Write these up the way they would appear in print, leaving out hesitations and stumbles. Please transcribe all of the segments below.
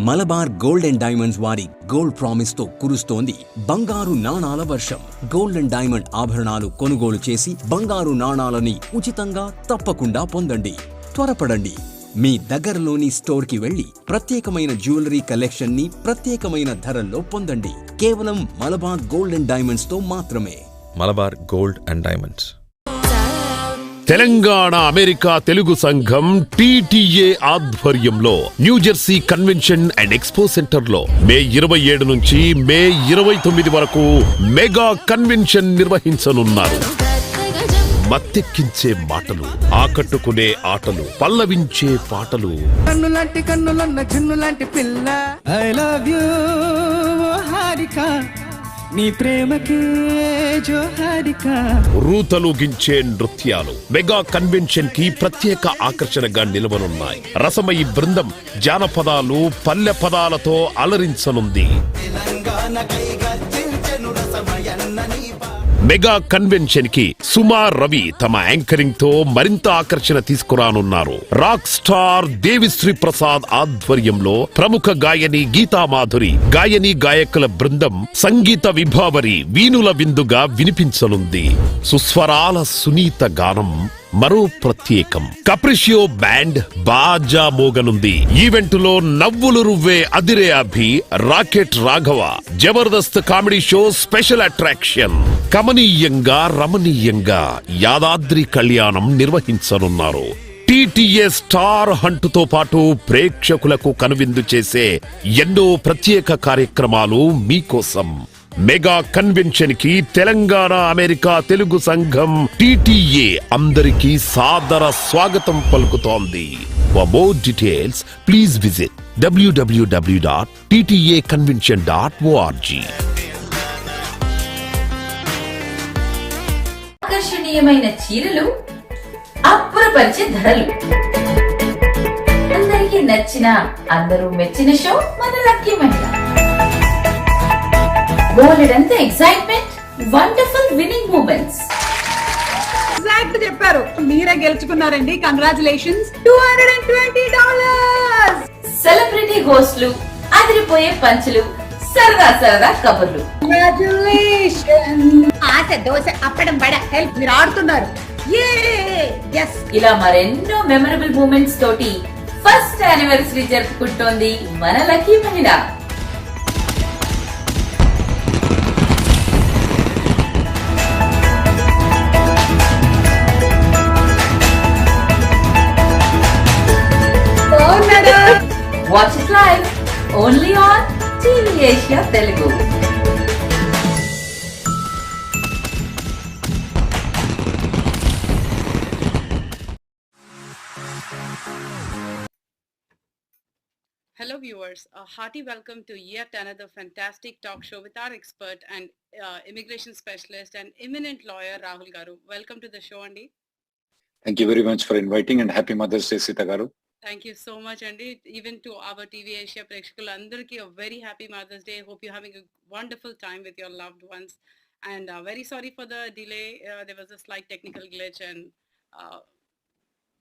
Malabar gold and diamonds వారి gold promise తో కురుస్తోంది బంగారు నాణాల వర్షం. గోల్డ్ అండ్ డైమండ్ ఆభరణాలు కొనుగోలు చేసి బంగారు నాణాలని ఉచితంగా తప్పకుండా పొందండి. త్వరపడండి, మీ దగ్గరలోని స్టోర్ కి వెళ్లి ప్రత్యేకమైన జ్యువెలరీ కలెక్షన్ ని ప్రత్యేకమైన ధరల్లో పొందండి. కేవలం మలబార్ గోల్డ్ అండ్ డైమండ్స్ తో మాత్రమే. Malabar gold and diamonds. Telangana America Telugu సంఘం టీటీఏ ఆధ్వర్యంలో New Jersey convention and expo centre లో మే 27 నుంచి మే 29 వరకు మెగా కన్వెన్షన్ నిర్వహించనున్నారు. మత్తెక్కించే మాటలు, ఆకట్టుకునే ఆటలు, పల్లవించే పాటలు, కన్నులాంటి కన్నులన్న జున్నులాంటి పిల్ల, ఐ లవ్ యూ హారిక, నీ ప్రేమకే జోహారిక, రూతలూగించే నృత్యాలు మెగా కన్వెన్షన్ కి ప్రత్యేక ఆకర్షణగా నిలవనున్నాయి. రసమయి బృందం జానపదాలు, పల్లె పదాలతో అలరించనుంది. మెగా కన్వెన్షన్ కి సుమా రవి తమ యాంకరింగ్ తో మరింత ఆకర్షణ తీసుకురానున్నారు. రాక్ స్టార్ దేవిశ్రీ ప్రసాద్ ఆధ్వర్యంలో ప్రముఖ గాయని గీతామాధురి, గాయని గాయకుల బృందం సంగీత విభావరి వీణుల విందుగా వినిపించనుంది. సుస్వరాల సునీత గానం మరో ప్రత్యేకం. కప్రిషియో బ్యాండ్ బాజా మోగనుంది. ఈవెంట్ లో నవ్వులు రువ్వే Adhire Abhi, rocket Raghava, Jabardasth comedy show special attraction. కమనీయంగా రమణీయంగా యాదాద్రి కళ్యాణం నిర్వహించనున్నారు. టీటీఏ స్టార్ హంట్ తో పాటు ప్రేక్షకులకు కనువిందు చేసే ఎన్నో ప్రత్యేక కార్యక్రమాలు మీకోసం. మెగా కన్వెన్షన్ కి తెలంగాణ అమెరికా తెలుగు సంఘం టీటీఏ అందరికీ సాదర స్వాగతం పలుకుతోంది. For more details, please visit www.ttaconvention.org. ఆకర్షణీయమైన చీరలు, అబ్బురపరిచే ధరలు, అందరికీ నచ్చిన, అందరూ మెచ్చిన షో మన లక్కీ మహిళ. బోలెడంత excitement, wonderful winning moments. Exact చెప్పారు, మీరే గెలుచుకున్నారండి. కంగ్రాచులేషన్స్. $220. సెలబ్రిటీ హోస్ట్లు, అదిరిపోయే పంచులు, సరదా సరదా కబుర్లు. ఆశ దోశ అప్పడం బడ హెల్ప్ మీరు ఆడుతున్నారు. ఇలా మరెన్నో మెమరబుల్ మూమెంట్స్ తోటి ఫస్ట్ యానివర్సరీ జరుపుకుంటోంది మన లక్కీ మహిళ. Watch it live only on TV Asia Telugu. Hello viewers, a hearty welcome to yet another fantastic talk show with our expert and immigration specialist and eminent lawyer Rahul Garu. Welcome to the show, Andy. Thank you very much for inviting and happy Mother's Day, Sita Garu. Thank you so much, Andy. Even to our TV Asia Prekshakulandarki, a very happy Mother's Day. Hope you're having a wonderful time with your loved ones. And very sorry for the delay. There was a slight technical glitch and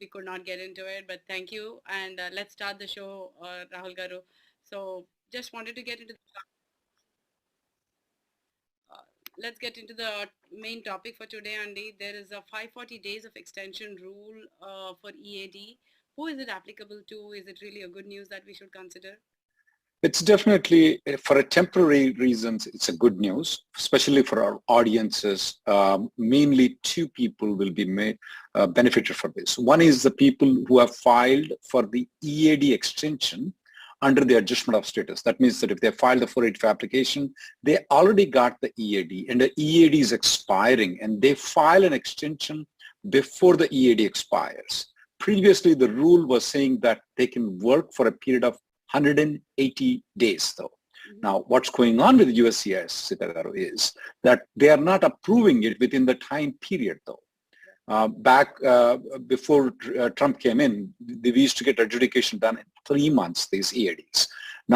we could not get into it. But thank you. And let's start the show, Rahul Garu. So just wanted to get into let's get into the main topic for today, Andy. There is a 540 days of extension rule for EAD. Who is it applicable to? Is it really a good news that we should consider? It's definitely, for a temporary reasons, it's a good news, especially for our audiences. Mainly two people will be benefited from this. One is the people who have filed for the EAD extension under the adjustment of status. That means that if they filed the 485 application, they already got the EAD and the EAD is expiring and they file an extension before the EAD expires. Previously, the rule was saying that they can work for a period of 180 days though. Now, what's going on with the USCIS, Sitagaru, is that they are not approving it within the time period though. Back before Trump came in, we used to get adjudication done in 3 months, these EADs.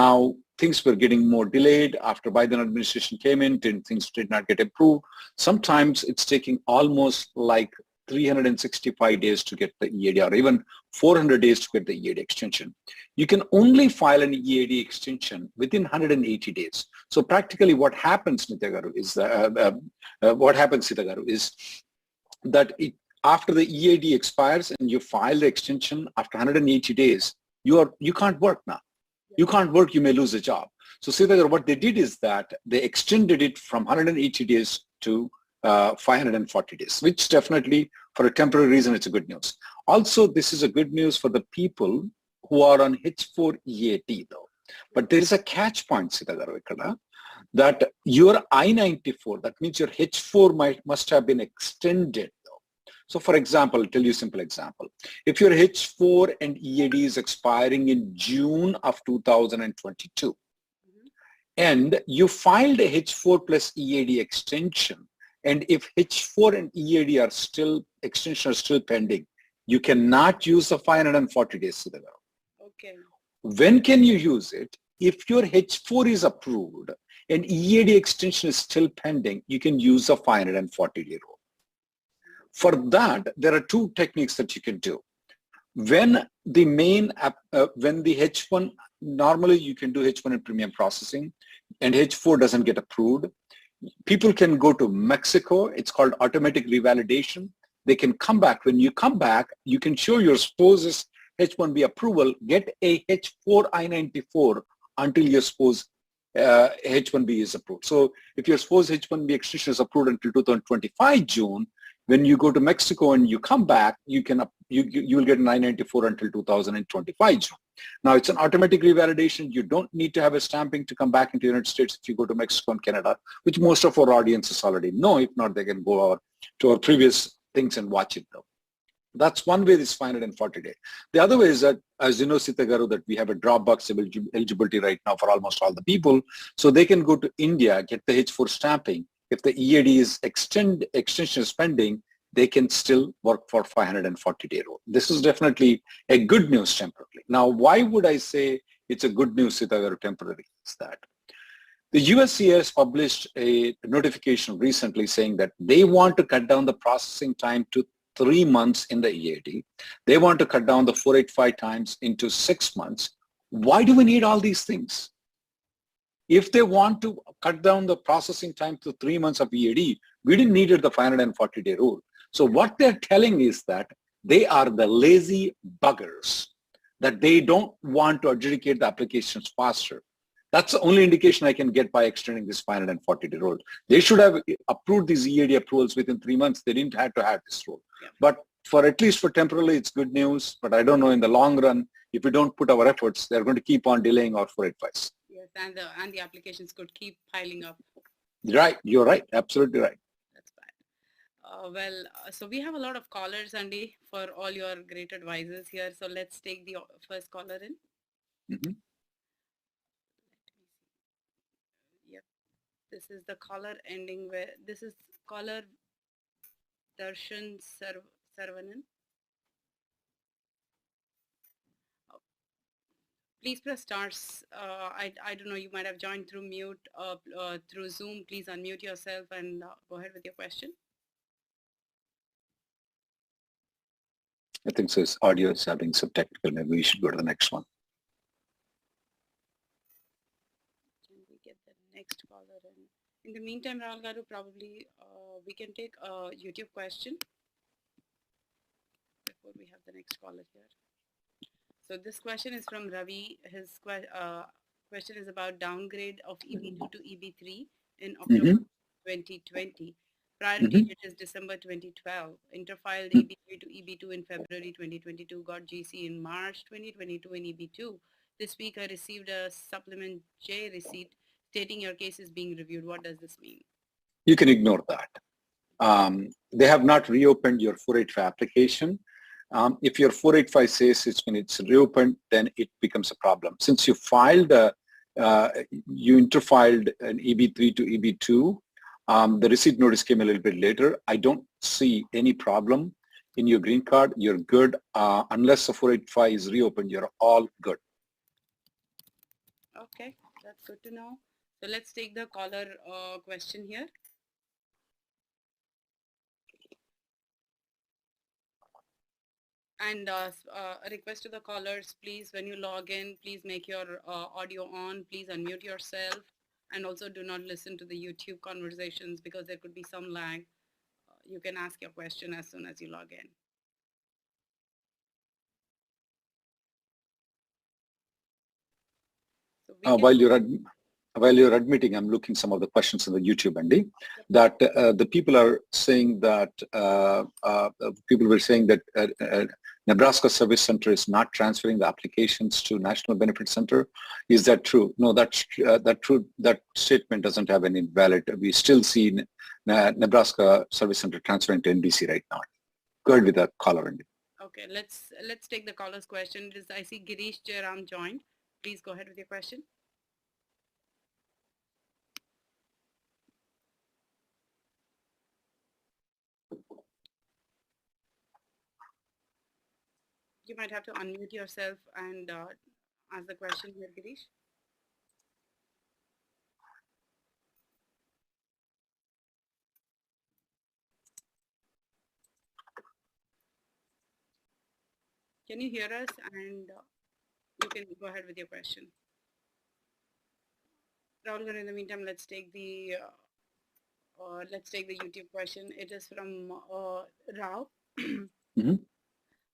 Now, things were getting more delayed. After Biden administration came in, things did not get approved. Sometimes it's taking almost like 365 days to get the EAD or even 400 days to get the EAD extension. You can only file an EAD extension within 180 days. So practically what happens, Nitya Garu, is that after the EAD expires and you file the extension after 180 days, you can't work now. You can't work, you may lose a job. So Sitagar, what they did is that they extended it from 180 days to 540 days, which definitely for a temporary reason, it's a good news. Also, this is a good news for the people who are on H4 EAD though. But there is a catch point, Sitagar, that your I-94, that means your H4 must have been extended though. So for example, I'll tell you a simple example. If your H4 and EAD is expiring in June of 2022, and you filed a H4 plus EAD extension, and if H4 and EAD are still, extension are still pending, you cannot use the 540 days. Okay. When can you use it? If your H4 is approved and EAD extension is still pending, you can use a 540-day rule. For that, there are two techniques that you can do. When the H1, normally you can do H1 and premium processing, and H4 doesn't get approved, people can go to Mexico. It's called automatic revalidation. They can come back. When you come back, you can show your spouse's H1B approval, get a H4 I-94 until your spouse H1B is approved. So if your spouse H1B extension is approved until 2025 June, when you go to Mexico and you come back, you will get an I-94 until 2025 June. Now it's an automatic revalidation. You don't need to have a stamping to come back into the United States if you go to Mexico and Canada, which most of our audiences already know. If not, they can go to our previous things and watch it though. That's one way, this 540 day. The other way is that, as you know, Sita Garu, that we have a Dropbox eligibility right now for almost all the people. So they can go to India, get the H4 stamping. If the EAD is extension is pending, they can still work for 540-day rule. This is definitely a good news temporarily. Now, why would I say it's a good news, Sita Garu, temporary? Is that the USCIS published a notification recently saying that they want to cut down the processing time to 3 months in the EAD. They want to cut down the 485 times into 6 months. Why do we need all these things? If they want to cut down the processing time to 3 months of EAD, we didn't need the 540-day rule. So what they're telling is that they are the lazy buggers, that they don't want to adjudicate the applications faster. That's the only indication I can get by extending this 540-day rule. They should have approved these EAD approvals within 3 months. They didn't have to have this rule. Yeah. But for at least for temporarily, it's good news. But I don't know in the long run, if we don't put our efforts, they're going to keep on delaying our 485s. Yes, and the applications could keep piling up. Right, you're right, absolutely right. That's bad. So we have a lot of callers, Andy, for all your great advices here. So let's take the first caller in. Mm-hmm. Yep, this is the caller ending where this is caller Darshan Sarvanan. Please press stars. I don't know, you might have joined through mute, through Zoom. Please unmute yourself and go ahead with your question. I think so. His audio is having some technical. Maybe we should go to the next one. Can we get the next caller in? In the meantime, Rahul Garu, probably we can take a YouTube question before we have the next caller here. So this question is from Ravi. His question is about downgrade of EB2 to EB3 in October 2020. Priority date is December 2012. Interfiled EB3 to EB2 in February 2022. Got GC in March 2022 in EB2. This week I received a supplement J receipt stating your case is being reviewed. What does this mean? You can ignore that. They have not reopened your 485 application. If your 485 says it's reopened, then it becomes a problem. Since you filed, you interfiled an EB3 to EB2, the receipt notice came a little bit later. I don't see any problem in your green card. You're good. Unless the 485 is reopened, you're all good. Okay, that's good to know. So let's take the caller question here. And a request to the callers, please, when you log in, please make your audio on, please unmute yourself, and also do not listen to the YouTube conversations because there could be some lag. You can ask your question as soon as you log in. So while you're admitting, I'm looking some of the questions on the YouTube, Andy, that the people are saying that people were saying that Nebraska Service Center is not transferring the applications to National Benefit Center. Is that true? No, that's true. That statement doesn't have any valid. We still see Nebraska Service Center transferring to NBC right now. Go ahead with the caller, Andy. Okay, let's take the caller's question. I see Girish Jairam joined. Please go ahead with your question. You might have to unmute yourself and ask the question here, Girish. Can you hear us? And you can go ahead with your question. Rahul, in the meantime, let's take the YouTube question. It is from Rao. Mm-hmm.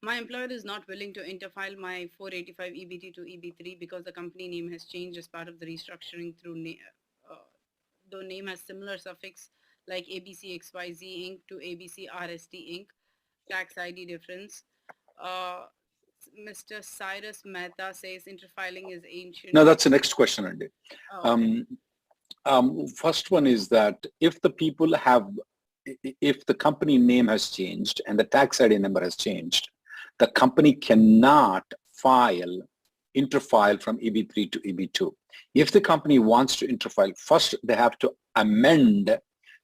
My employer is not willing to interfile my 485 EBT to EB3 because the company name has changed as part of the restructuring through though name has similar suffix like 𝐓𝐕𝐀𝐒𝐿 Inc. to �ABC-RST Inc. Tax ID difference. Mr. Cyrus Mehta says interfiling is ancient. No, that's the next question, Andy. Oh, okay. First one is that if the company name has changed and the tax ID number has changed, the company cannot interfile from EB3 to EB2. If the company wants to interfile, first they have to amend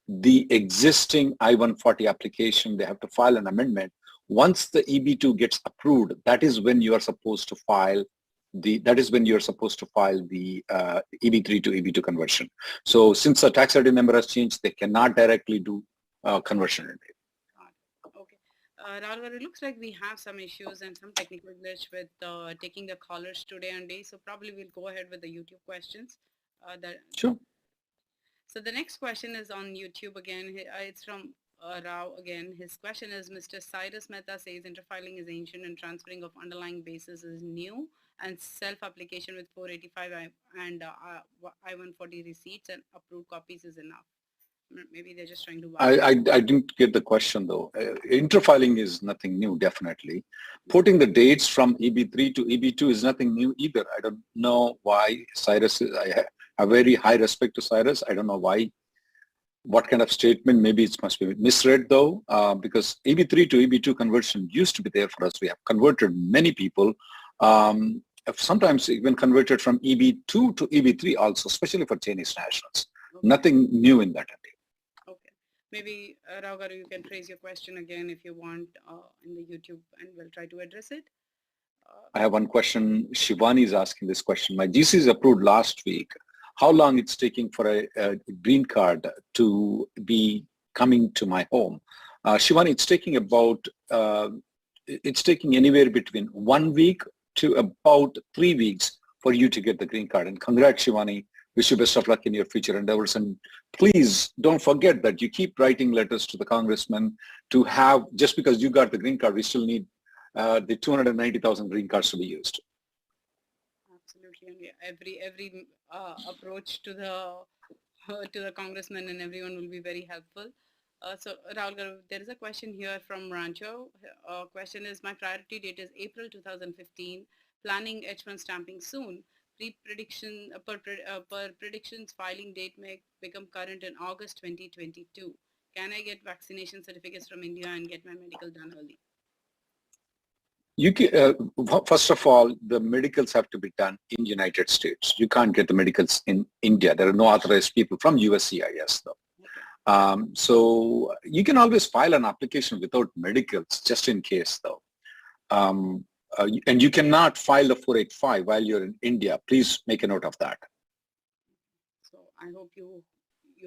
the existing I-140 application. They have to file an amendment. Once the EB2 gets approved, that is when you are supposed to file the EB3 to EB2 conversion. So since the tax ID number has changed, they cannot directly do conversion. Okay. Rahul, it looks like we have some issues and some technical glitch with taking the callers today and day. So probably we'll go ahead with the YouTube questions. Sure. So the next question is on YouTube again. It's from Rao again. His question is, Mr. Cyrus Mehta says interfiling is ancient and transferring of underlying basis is new, and self-application with 485 and I-140 receipts and approved copies is enough. Maybe they're just trying to... I didn't get the question though. Interfiling is nothing new, definitely. Putting the dates from EB3 to EB2 is nothing new either. I don't know why Cyrus, I have very high respect to Cyrus. I don't know why, what kind of statement, maybe it must be misread though, because EB3 to EB2 conversion used to be there for us. We have converted many people, sometimes even converted from EB2 to EB3 also, especially for Chinese nationals. Okay. Nothing new in that. Okay. Maybe Rao Garu, you can phrase your question again if you want in the YouTube, and we'll try to address it. I have one question. Shivani is asking this question. My GC is approved last week. How long it's taking for a green card to be coming to my home? Shivani, it's taking anywhere between 1 week to about 3 weeks for you to get the green card. And congrats, Shivani. Wish you best of luck in your future endeavors. And please don't forget that you keep writing letters to the congressman to have, just because you got the green card, we still need the 290,000 green cards to be used. Absolutely. And every approach to the congressman and everyone will be very helpful. So Rahul Garu, there is a question here from Rancho. Question is, my priority date is April 2015. Planning H1 stamping soon. Per predictions, filing date may become current in August 2022. Can I get vaccination certificates from India and get my medical done early? You can, first of all, the medicals have to be done in United States. You can't get the medicals in India. There are no authorized people from USCIS though. Okay. So you can always file an application without medicals just in case though. And you cannot file the 485 while you're in India. Please make a note of that. So I hope you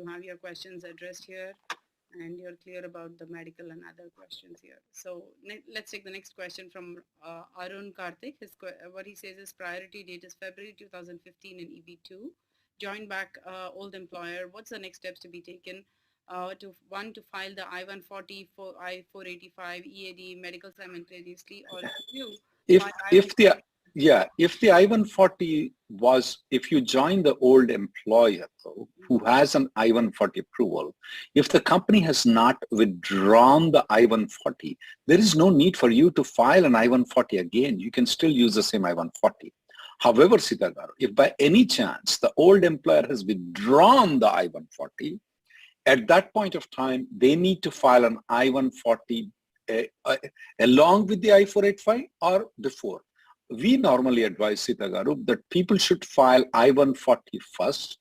have your questions addressed here. And you're clear about the medical and other questions here. So let's take the next question from Arun Karthik. What he says is priority date is February 2015 in EB2. Join back old employer. What's the next steps to be taken? To file the I-140, I-485, EAD, medical simultaneously, or two, if the I-140 was, if you join the old employer who has an I-140 approval, if the company has not withdrawn the I-140, there is no need for you to file an I-140 again. You can still use the same I-140. However, Sita garu, if by any chance the old employer has withdrawn the I-140, at that point of time, they need to file an I-140 along with the I-485 or before. We normally advise, Sita garu, that people should file I-140 first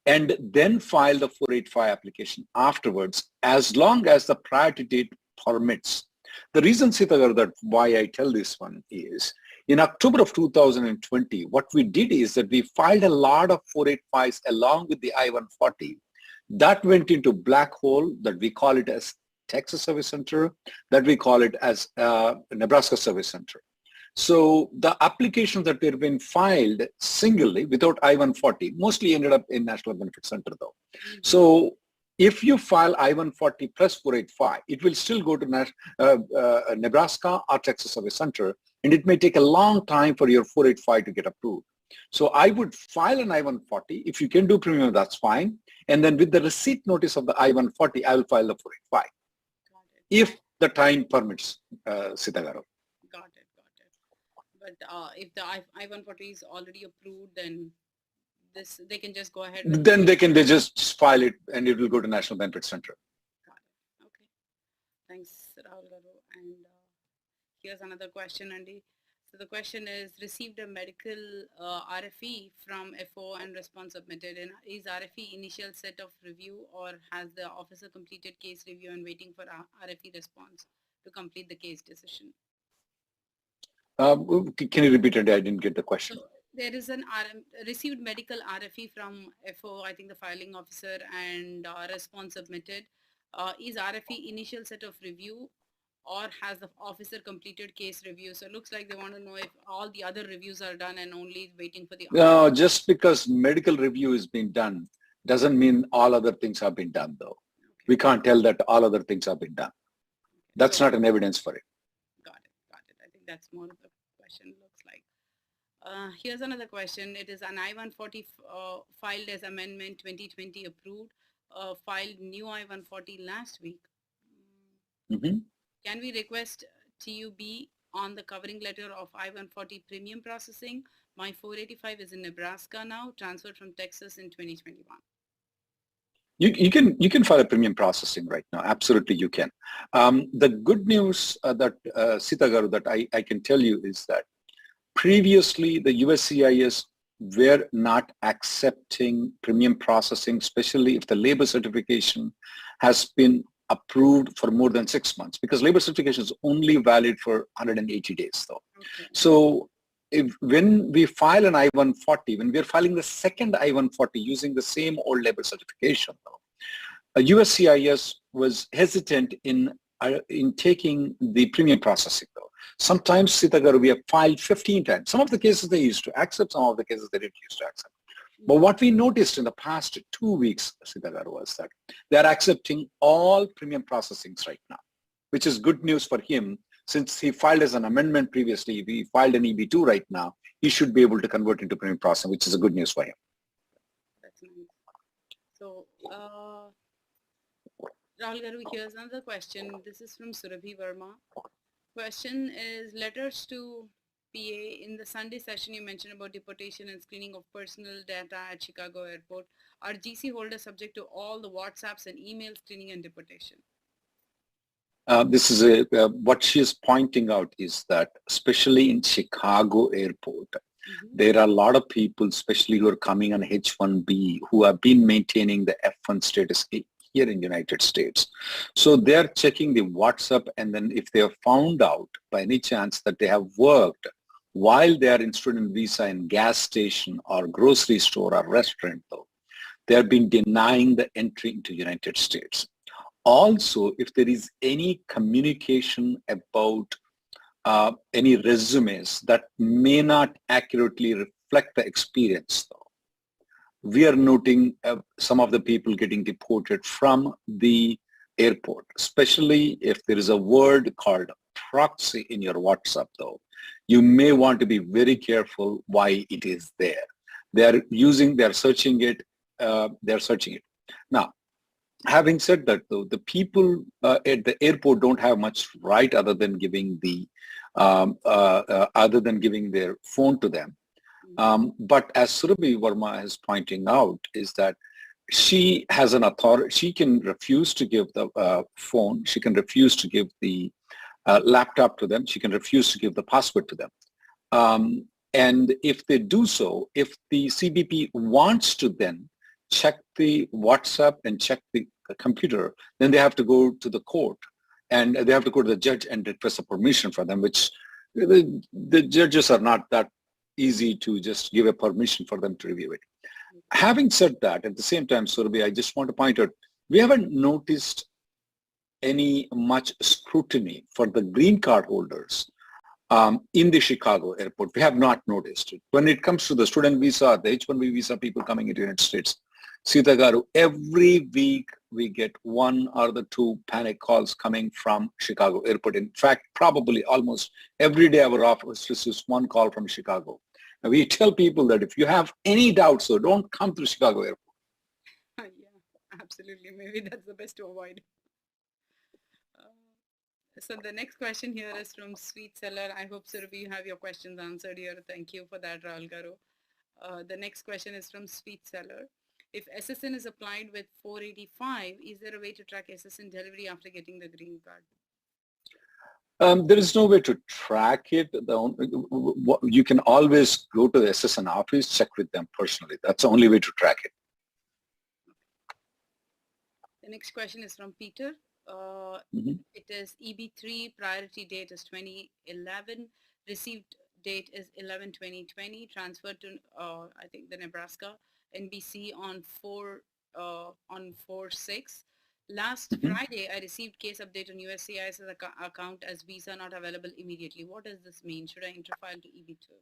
and then file the 485 application afterwards, as long as the priority date permits. The reason, Sita garu, that why I tell this one is, in October of 2020, what we did is that we filed a lot of 485s along with the I-140. That went into black hole, that we call it as Texas Service Center, that we call it as Nebraska Service Center. So the applications that have been filed singly without I-140 mostly ended up in National Benefit Center though. So if you file I-140 plus 485, it will still go to Nebraska or Texas Service Center, and it may take a long time for your 485 to get approved. So I would file an I-140. If you can do premium, that's fine. And then with the receipt notice of the I-140, I will file the 485. If the time permits, Sita garu. Got it. But if the I-140 is already approved, then they can just go ahead. Then they just file it, and it will go to National Benefit Center. Got it. Okay. Thanks, Rahul garu. And here's another question, Andy. So the question is, received a medical RFE from FO and response submitted. And is RFE initial set of review, or has the officer completed case review and waiting for RFE response to complete the case decision? Can you repeat it? I didn't get the question. So there is an received medical RFE from FO, I think the filing officer, and response submitted. Is RFE initial set of review, or has the officer completed case review? So it looks like they want to know if all the other reviews are done and only waiting for the... No, just because medical review is being done doesn't mean all other things have been done though. Okay. We can't tell that all other things have been done. Okay. That's not an evidence for it. Got it. I think that's more of the question looks like. Here's another question. It is an I-140 filed as amendment 2020 approved, filed new I-140 last week. Can we request TUB on the covering letter of I-140 premium processing? My 485 is in Nebraska now, transferred from Texas in 2021. You can file a premium processing right now. Absolutely, you can. The good news that Sita garu, that I can tell you is that previously the USCIS were not accepting premium processing, especially if the labor certification has been approved for more than 6 months, because labor certification is only valid for 180 days though. Okay. So when we file an I-140, when we are filing the second I-140 using the same old labor certification though, USCIS was hesitant in taking the premium processing though. Sometimes, Sita garu, we have filed 15 times. Some of the cases they used to accept, some of the cases they didn't used to accept. But what we noticed in the past 2 weeks, Sita garu, was that they are accepting all premium processings right now, which is good news for him. Since he filed as an amendment previously, we filed an EB2 right now, he should be able to convert into premium processing, which is a good news for him. That's nice. So, Rahul garu, here's another question. This is from Surabhi Verma. Question is, letters to PA. In the Sunday session, you mentioned about deportation and screening of personal data at Chicago airport. Are GC holders subject to all the WhatsApps and email screening and deportation? This is what she is pointing out is that, especially in Chicago airport, there are a lot of people, especially who are coming on H-1B, who have been maintaining the F-1 status here in the United States. So they're checking the WhatsApp, and then if they have found out by any chance that they have worked while they are in student visa in gas station or grocery store or restaurant though, they have been denying the entry into United States. Also, if there is any communication about any resumes that may not accurately reflect the experience, though, we are noting some of the people getting deported from the airport, especially if there is a word called proxy in your WhatsApp, though. You may want to be very careful why it is there. They are searching it. Now, having said that, though, the people at the airport don't have much right other than giving their phone to them. But as Surabhi Verma is pointing out, is that she has an authority. She can refuse to give the phone. She can refuse to give the laptop to them. She can refuse to give the password to them. And if they do so, if the CBP wants to then check the WhatsApp and check the computer, then they have to go to the court and they have to go to the judge and request a permission for them, which the judges are not that easy to just give a permission for them to review it. Having said that, at the same time, Surabhi, I just want to point out, we haven't noticed any much scrutiny for the green card holders in the Chicago airport. We have not noticed it. When it comes to the student visa, the H-1B visa people coming into the United States, Sita Garu, every week we get one or the two panic calls coming from Chicago airport. In fact, probably almost every day our office receives one call from Chicago. And we tell people that if you have any doubts, so don't come to Chicago airport. Yeah, absolutely. Maybe that's the best to avoid. So the next question here is from Sweet Seller. I hope, Surabhi, you have your questions answered here. Thank you for that, Rahul Garu. The next question is from Sweet Seller. If SSN is applied with 485, is there a way to track SSN delivery after getting the green card? There is no way to track it. You can always go to the SSN office, check with them personally. That's the only way to track it. The next question is from Peter. It is EB3, priority date is 2011, received date is 11/20/20, transferred to I think the Nebraska NBC on 4/6. Last Friday, I received case update on USCIS account as visa not available immediately. What does this mean? Should I interfile to EB2?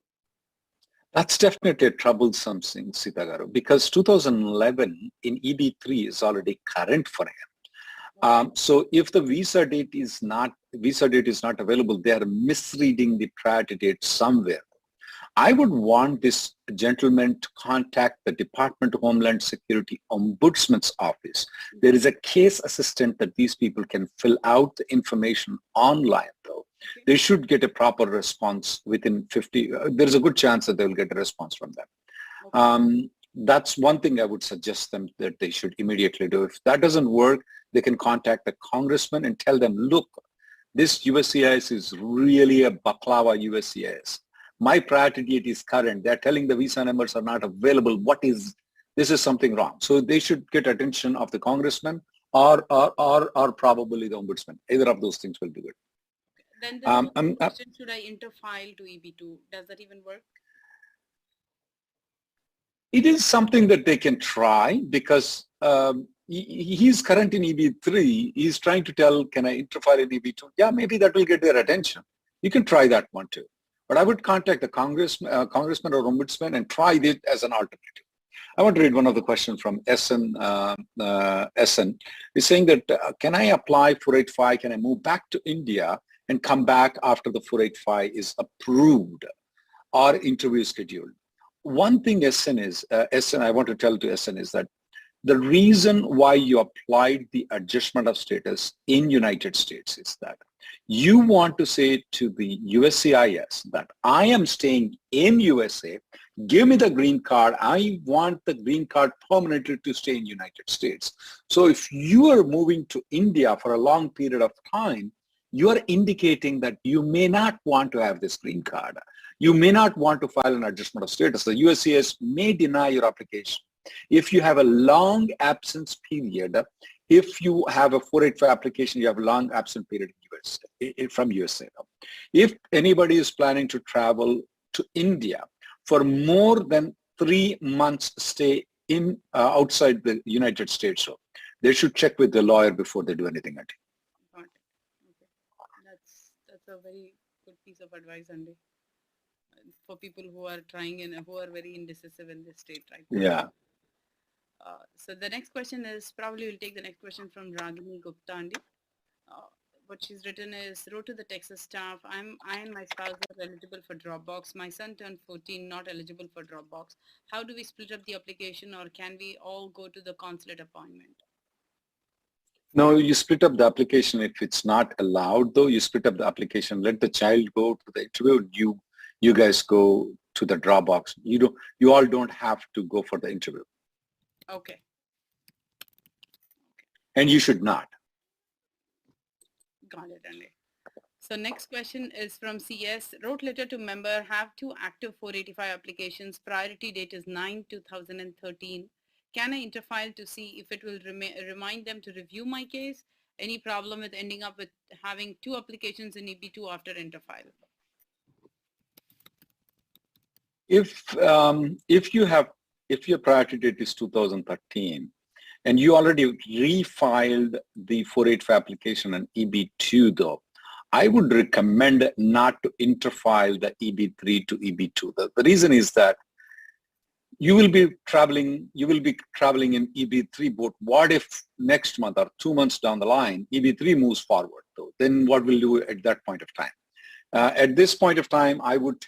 That's definitely a troublesome thing, Sita Garu, because 2011 in EB3 is already current for him. So if the visa date is not available, they are misreading the priority date somewhere. I would want this gentleman to contact the Department of Homeland Security Ombudsman's office. There is a case assistant that these people can fill out the information online, though. They should get a proper response within 50. There's a good chance that they will get a response from them. That's one thing I would suggest them that they should immediately do. If that doesn't work, they can contact the congressman and tell them, look, this USCIS is really a baklava USCIS. My priority date is current. They're telling the visa numbers are not available. This is something wrong. So they should get attention of the congressman or probably the ombudsman. Either of those things will be good. Then the question, should I interfile to EB2? Does that even work? It is something that they can try because he's current in EB3. He's trying to tell, can I interfere in EB2? Yeah, maybe that will get their attention. You can try that one too. But I would contact the congressman or ombudsman and try it as an alternative. I want to read one of the questions from SN. SN is saying that, can I apply 485? Can I move back to India and come back after the 485 is approved or interview scheduled? One thing SN I want to tell to SN is that the reason why you applied the adjustment of status in United States is that you want to say to the USCIS that I am staying in USA, give me the green card. I want the green card permanently to stay in United States. So if you are moving to India for a long period of time, you are indicating that you may not want to have this green card. You may not want to file an adjustment of status. The USCIS may deny your application. If you have a long absence period, if you have a 485 application, you have a long absence period from USA. If anybody is planning to travel to India for more than 3 months stay in outside the United States, they should check with the lawyer before they do anything. Got it. Okay. That's a very good piece of advice, Andy, for people who are trying and who are very indecisive in this state right now. Yeah. So the next question is, probably we'll take the next question from Ragini Gupta, Andy. What she's written is, wrote to the Texas staff, I and my spouse are eligible for Dropbox. My son turned 14, not eligible for Dropbox. How do we split up the application, or can we all go to the consulate appointment? No, you split up the application. If it's not allowed, though, you split up the application. Let the child go to the interview. You guys go to the Dropbox. You all don't have to go for the interview. Okay. And you should not. Got it, Andy. So next question is from CS. Wrote letter to member, have 2 active 485 applications. Priority date is 9/2013. Can I interfile to see if it will remind them to review my case? Any problem with ending up with having 2 applications in EB2 after interfile? If your priority date is 2013 and you already refiled the 485 application on EB2, though, I would recommend not to interfile the EB3 to EB2. The reason is that you will be traveling in EB3 boat. What if next month or 2 months down the line, EB3 moves forward, though? Then what will you do at that point of time? At this point of time, I would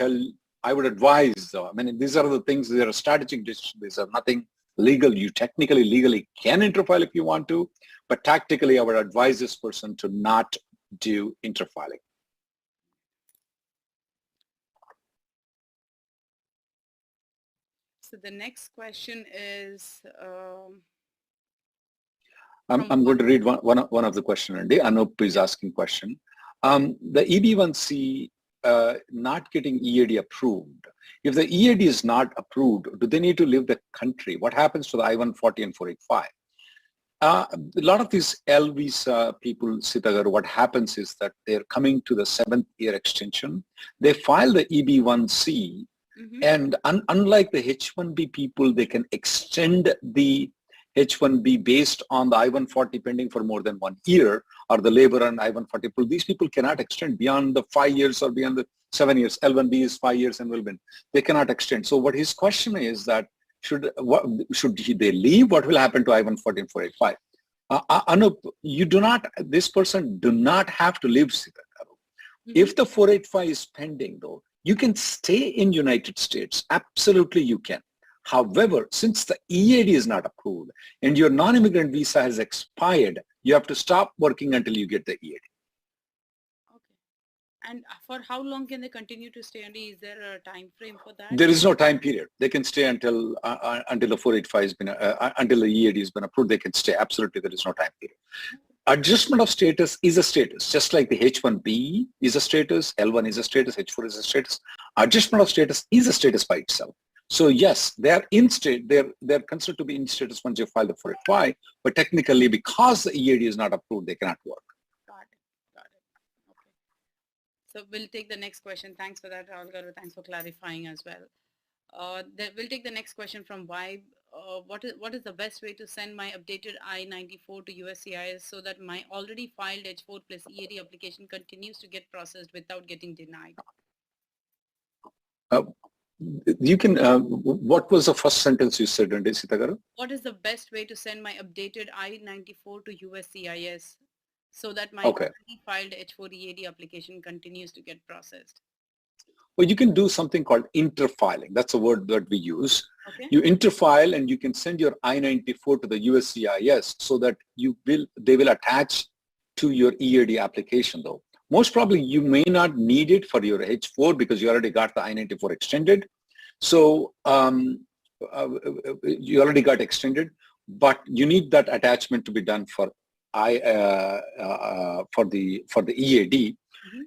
advise, though, I mean, these are the things, these are strategic decisions, these are nothing legal. You technically, legally can interfile if you want to, but tactically, I would advise this person to not do interfiling. So the next question is... I'm going to read one of the question, Andy. Anup is asking question. The EB1C not getting EAD approved. If the EAD is not approved, do they need to leave the country? What happens to the I-140 and 485? A lot of these L visa people, Sitagar, what happens is that they're coming to the 7th year extension. They file the EB1C, and unlike the H-1B people, they can extend the H-1B based on the I-140 pending for more than 1 year, or the labor and I-140 people. These people cannot extend beyond the 5 years or beyond the 7 years. L-1B is 5 years and will win. They cannot extend. So what his question is that should they leave? What will happen to I-140 and 485? Anup, this person do not have to leave. If the 485 is pending, though, you can stay in United States. Absolutely, you can. However, since the EAD is not approved and your non-immigrant visa has expired, you have to stop working until you get the EAD. Okay. And for how long can they continue to stay, Andy? Is there a time frame for that? There is no time period. They can stay until the 485 has been, until the EAD has been approved. They can stay. Absolutely, there is no time period. Adjustment of status is a status, just like the H-1B is a status, L-1 is a status, H-4 is a status. Adjustment of status is a status by itself. So yes, they're in state, they're considered to be in status once you file the 485, but technically because the EAD is not approved, they cannot work. Got it. Okay. So we'll take the next question. Thanks for that, Rahul Garu. Thanks for clarifying as well. We'll take the next question from Vibe. What is the best way to send my updated I-94 to USCIS so that my already filed H-4 plus EAD application continues to get processed without getting denied? You can, what was the first sentence you said, Sitagaru? What is the best way to send my updated I-94 to USCIS so that my already filed H-4 EAD application continues to get processed? Well, you can do something called interfiling. That's a word that we use. Okay. You interfile and you can send your I-94 to the USCIS so that they will attach to your EAD application, though. Most probably you may not need it for your H-4 because you already got the I-94 extended. So you already got extended, but you need that attachment to be done for the EAD.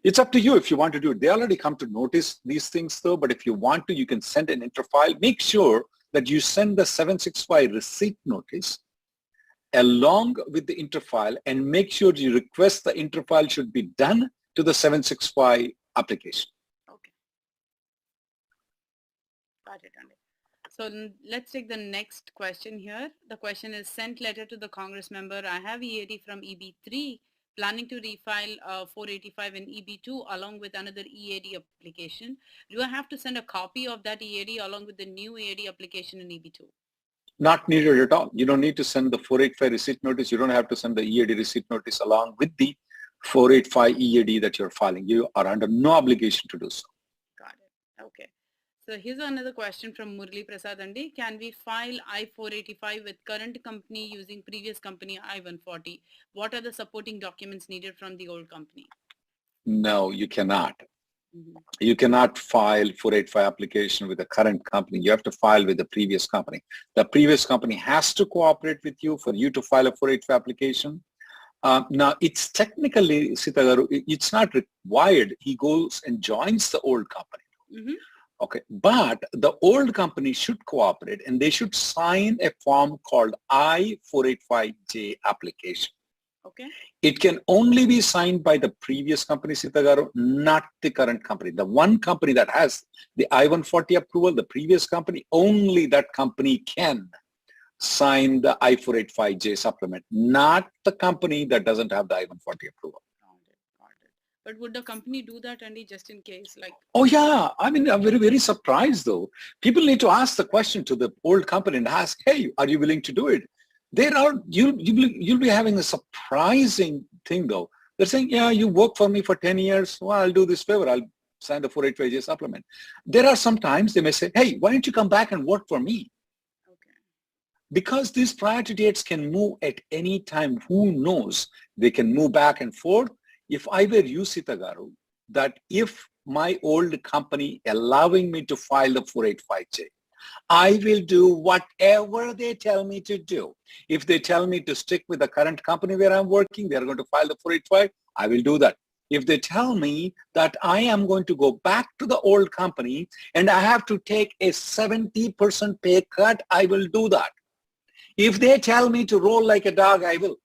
It's up to you if you want to do it. They already come to notice these things, though, but if you want to, you can send an interfile. Make sure that you send the 765 receipt notice along with the interfile, and make sure you request the interfile should be done to the 765 application. Okay. Got it, Andy. So let's take the next question here. The question is, sent letter to the Congress member. I have EAD from EB3, planning to refile 485 in EB2 along with another EAD application. Do I have to send a copy of that EAD along with the new EAD application in EB2? Not needed at all. You don't need to send the 485 receipt notice. You don't have to send the EAD receipt notice along with the 485 EAD that you're filing. You are under no obligation to do so. Got it. Okay. So here's another question from Murli Prasad Andi. Can we file I-485 with current company using previous company I-140? What are the supporting documents needed from the old company? No, you cannot. Mm-hmm. You cannot file 485 application with the current company. You have to file with the previous company. The previous company has to cooperate with you for you to file a 485 application. Now, it's technically, Sita Garu, it's not required. He goes and joins the old company. Mm-hmm. Okay, but the old company should cooperate and they should sign a form called I-485J application. Okay. It can only be signed by the previous company, Sita Garu, not the current company. The one company that has the I-140 approval, the previous company, only that company can sign the I-485J supplement, not the company that doesn't have the I-140 approval. But would the company do that, Andy, just in case? Like, oh yeah, I mean, I'm very, very surprised though. People need to ask the question to the old company and ask, hey, are you willing to do it? You'll be having a surprising thing though. They're saying, yeah, you work for me for 10 years. Well, I'll do this favor. I'll sign the 485J supplement. There are some times they may say, hey, why don't you come back and work for me? okay. Because these priority dates can move at any time. Who knows? They can move back and forth. If I were you, Sita Garu, that if my old company allowing me to file the 485J, I will do whatever they tell me to do. If they tell me to stick with the current company where I'm working, they're going to file the 485, I will do that. If they tell me that I am going to go back to the old company and I have to take a 70% pay cut, I will do that. If they tell me to roll like a dog, I will.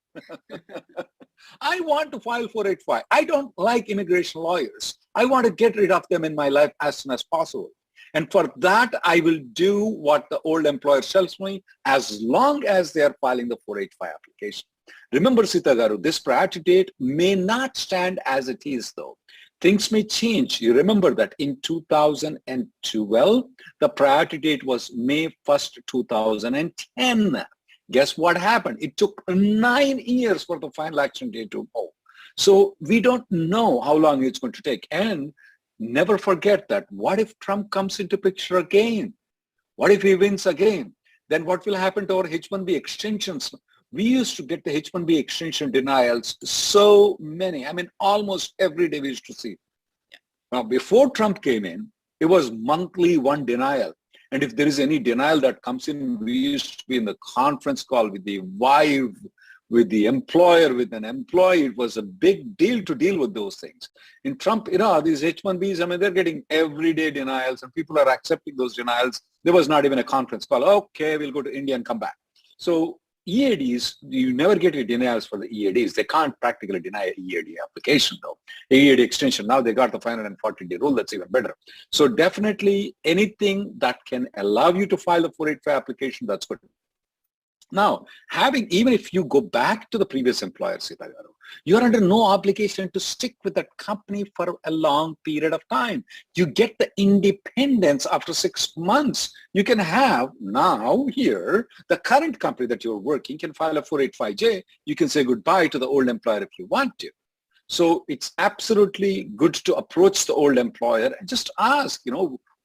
I want to file 485. I don't like immigration lawyers. I want to get rid of them in my life as soon as possible. And for that, I will do what the old employer tells me as long as they are filing the 485 application. Remember, Sita Garu, this priority date may not stand as it is though. Things may change. You remember that in 2012, the priority date was May 1st, 2010. Guess what happened? It took 9 years for the final action date to go. So we don't know how long it's going to take. And never forget that what if Trump comes into picture again? What if he wins again? Then what will happen to our H-1B extensions? We used to get the H-1B extension denials so many. I mean, almost every day we used to see. Yeah. Now, before Trump came in, it was monthly one denial. And if there is any denial that comes in, we used to be in the conference call with the wife, with the employer, with an employee. It was a big deal to deal with those things. In Trump, these H-1Bs, I mean, they're getting everyday denials and people are accepting those denials. There was not even a conference call. Okay, we'll go to India and come back. So EADs, you never get your denials for the EADs. They can't practically deny an EAD application though. EAD extension, now they got the 540-day rule, that's even better. So definitely anything that can allow you to file a 485 application, that's good. Now, even if you go back to the previous employer, Sita Garu, you're under no obligation to stick with that company for a long period of time. You get the independence after 6 months. You can have now here, the current company that you're working can file a 485J. You can say goodbye to the old employer if you want to. So it's absolutely good to approach the old employer and just ask,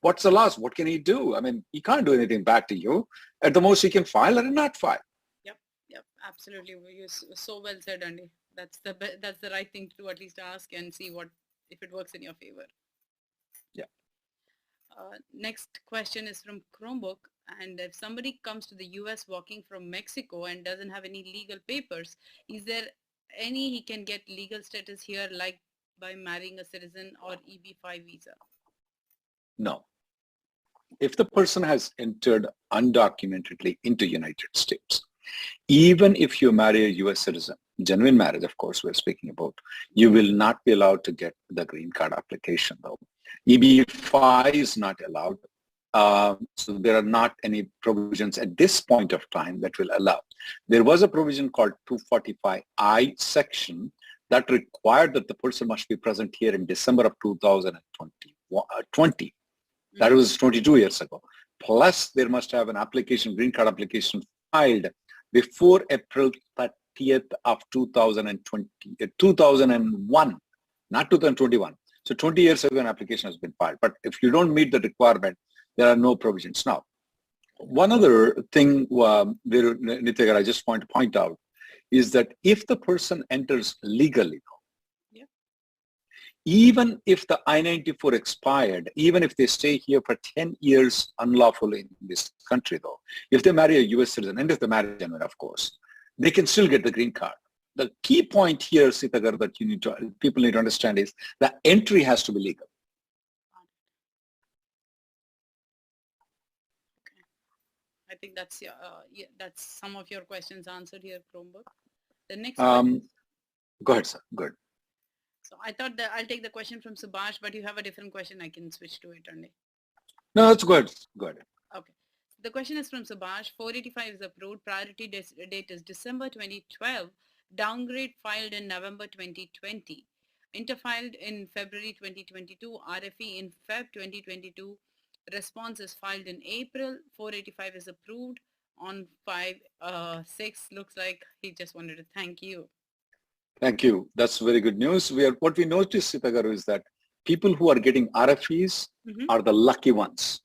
what's the loss? What can he do? I mean, he can't do anything bad to you. At the most, he can file or not file. Yep, absolutely. So well said, Andy. That's the right thing to do. At least ask and see if it works in your favor. Yeah. Next question is from Chromebook. And if somebody comes to the U.S. walking from Mexico and doesn't have any legal papers, is there any he can get legal status here, like by marrying a citizen or EB-5 visa? No. If the person has entered undocumentedly into United States, even if you marry a U.S. citizen, genuine marriage, of course, we're speaking about, you will not be allowed to get the green card application, though. EB-5 is not allowed. So there are not any provisions at this point of time that will allow. There was a provision called 245I section that required that the person must be present here in December of 2020. That was 22 years ago. Plus, there must have an application, green card application filed before April 30th of 2001, not 2021. So 20 years ago, an application has been filed. But if you don't meet the requirement, there are no provisions. Now, one other thing, Nitya, I just want to point out is that if the person enters legally, even if the I-94 expired, even if they stay here for 10 years unlawfully in this country, though, if they marry a U.S. citizen, and if they marry a genuine, of course, they can still get the green card. The key point here, Sitagar, that people need to understand is the entry has to be legal. I think that's that's some of your questions answered here, Chromebook. The next question. Go ahead, sir. Good. So I thought that I'll take the question from Subhash, but you have a different question. I can switch to it only. No, that's good. Good. Okay. The question is from Subhash. 485 is approved. Priority date is December 2012. Downgrade filed in November 2020. Interfiled in February 2022. RFE in Feb 2022. Response is filed in April. 485 is approved on 5/6. Looks like he just wanted to thank you. Thank you. That's very good news. What we noticed, Sitagaru, is that people who are getting RFEs are the lucky ones.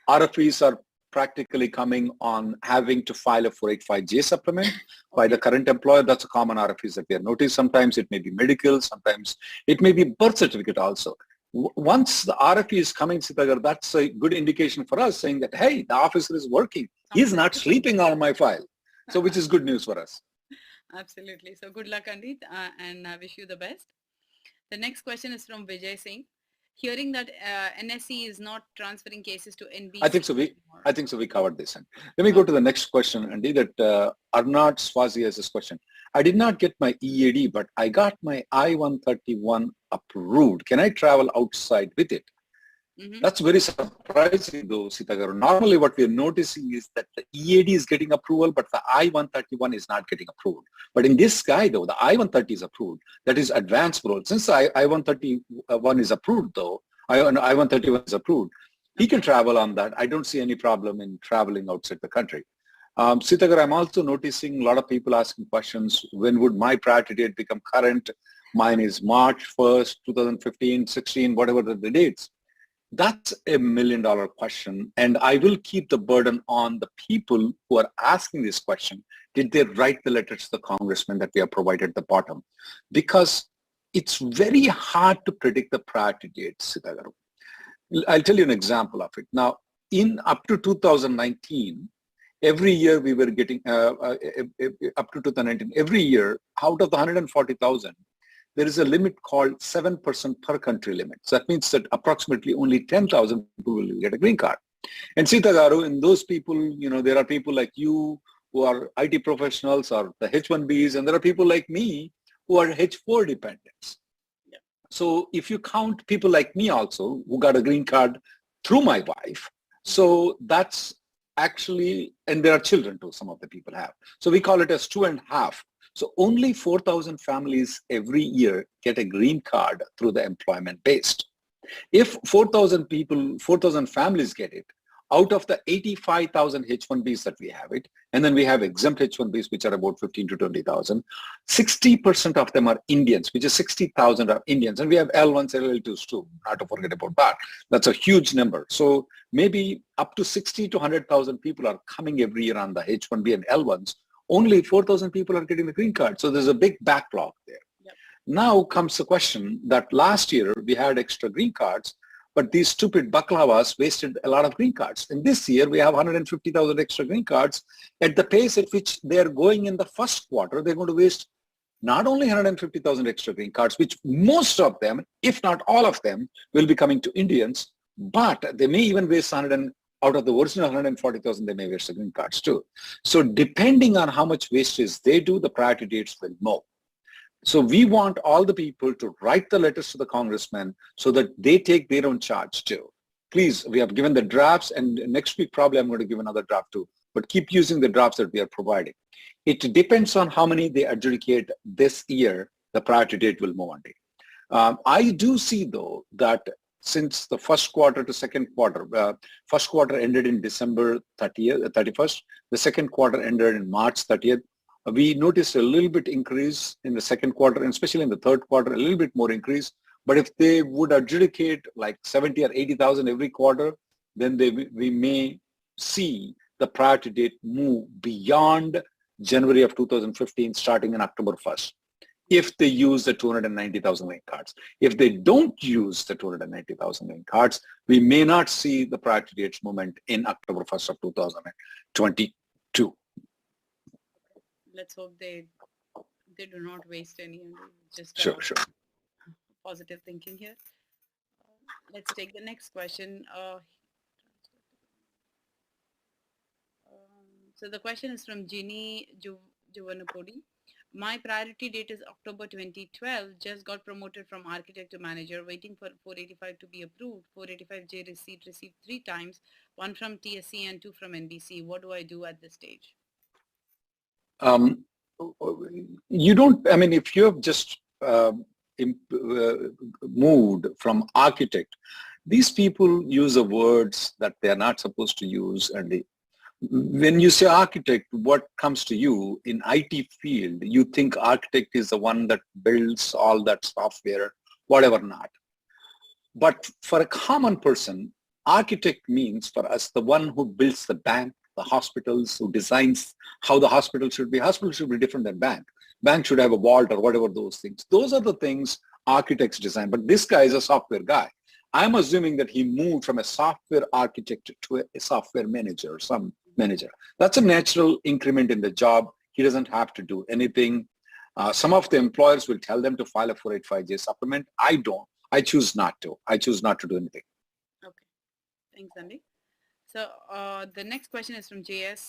RFEs are practically coming on having to file a 485J supplement by the current employer. That's a common RFEs that we have noticed. Sometimes it may be medical, sometimes it may be birth certificate also. Once the RFE is coming, Sitagar, that's a good indication for us saying that, hey, the officer is working. He's not sleeping on my file. So which is good news for us. Absolutely. So good luck, Andit, and I wish you the best. The next question is from Vijay Singh. Hearing that NSE is not transferring cases to NBC. I think so. We covered this. And let me go to the next question, Andy. That Arnott Tvasia has this question. I did not get my EAD, but I got my I-131 approved. Can I travel outside with it? That's very surprising, though, Sitagaru. Normally, what we're noticing is that the EAD is getting approval, but the I-131 is not getting approved. But in this guy, though, the I-130 is approved. That is advanced parole. Since I-131 is approved, though, I-131 is approved, he can travel on that. I don't see any problem in traveling outside the country. Sitagaru, I'm also noticing a lot of people asking questions. When would my priority date become current? Mine is March 1st, 2015, 16, whatever the dates. That's $1 million question, and I will keep the burden on the people who are asking this question. Did they write the letter to the congressman that we have provided at the bottom? Because it's very hard to predict the priority dates, Sitagaru. I'll tell you an example of it. Now, in up to 2019, every year we were getting, up to 2019, every year out of the 140,000, there is a limit called 7% per country limit. So that means that approximately only 10,000 people will get a green card. And Sitagaru, in those people, there are people like you who are IT professionals or the H-1Bs, and there are people like me who are H-4 dependents. Yeah. So if you count people like me also who got a green card through my wife, so that's actually, and there are children too, some of the people have. So we call it as 2.5. So only 4,000 families every year get a green card through the employment based. If 4,000 families get it, out of the 85,000 H-1Bs that we have it, and then we have exempt H-1Bs, which are about 15 to 20,000, 60% of them are Indians, which is 60,000 are Indians. And we have L1s, L2s too, not to forget about that. That's a huge number. So maybe up to 60 to 100,000 people are coming every year on the H-1B and L1s. Only 4,000 people are getting the green card. So there's a big backlog there. Yep. Now comes the question that last year we had extra green cards, but these stupid baklavas wasted a lot of green cards. And this year we have 150,000 extra green cards. At the pace at which they're going in the first quarter, they're going to waste not only 150,000 extra green cards, which most of them, if not all of them, will be coming to Indians, but they may even waste out of the original 140,000, they may waste the green cards too. So depending on how much wastage they do, the priority dates will move. So we want all the people to write the letters to the congressman so that they take their own charge too. please, we have given the drafts, and next week probably I'm going to give another draft too. But keep using the drafts that we are providing. It depends on how many they adjudicate this year. The priority date will move on. I do see though that since the first quarter to second quarter, first quarter ended in December 31st, the second quarter ended in March 30th. We noticed a little bit increase in the second quarter, and especially in the third quarter, a little bit more increase. But if they would adjudicate like 70 or 80,000 every quarter, then we may see the priority date move beyond January of 2015, starting in October 1st, if they use the 290,000 lane cards. If they don't use the 290,000 lane cards, we may not see the priority dates movement in October 1st of 2022. Let's hope they do not waste any, and just Sure. positive thinking here. Let's take the next question. So the question is from Ginny Juvanapodi. My priority date is October 2012. Just got promoted from architect to manager, waiting for 485 to be approved. 485J received 3 times, 1 from TSC and 2 from NBC. What do I do at this stage? You don't, I mean, if you have just moved from architect, these people use the words that they are not supposed to use. And when you say architect, what comes to you in IT field, you think architect is the one that builds all that software, whatever not. But for a common person, architect means for us the one who builds the bank, the hospitals, who designs how the hospital should be. Hospital should be different than bank. Bank should have a vault or whatever those things. Those are the things architects design. But this guy is a software guy. I'm assuming that he moved from a software architect to a software manager or some manager. That's a natural increment in the job. He doesn't have to do anything. Some of the employers will tell them to file a 485J supplement. I don't. I choose not to. I choose not to do anything. Okay. Thanks, Andy. So the next question is from JS.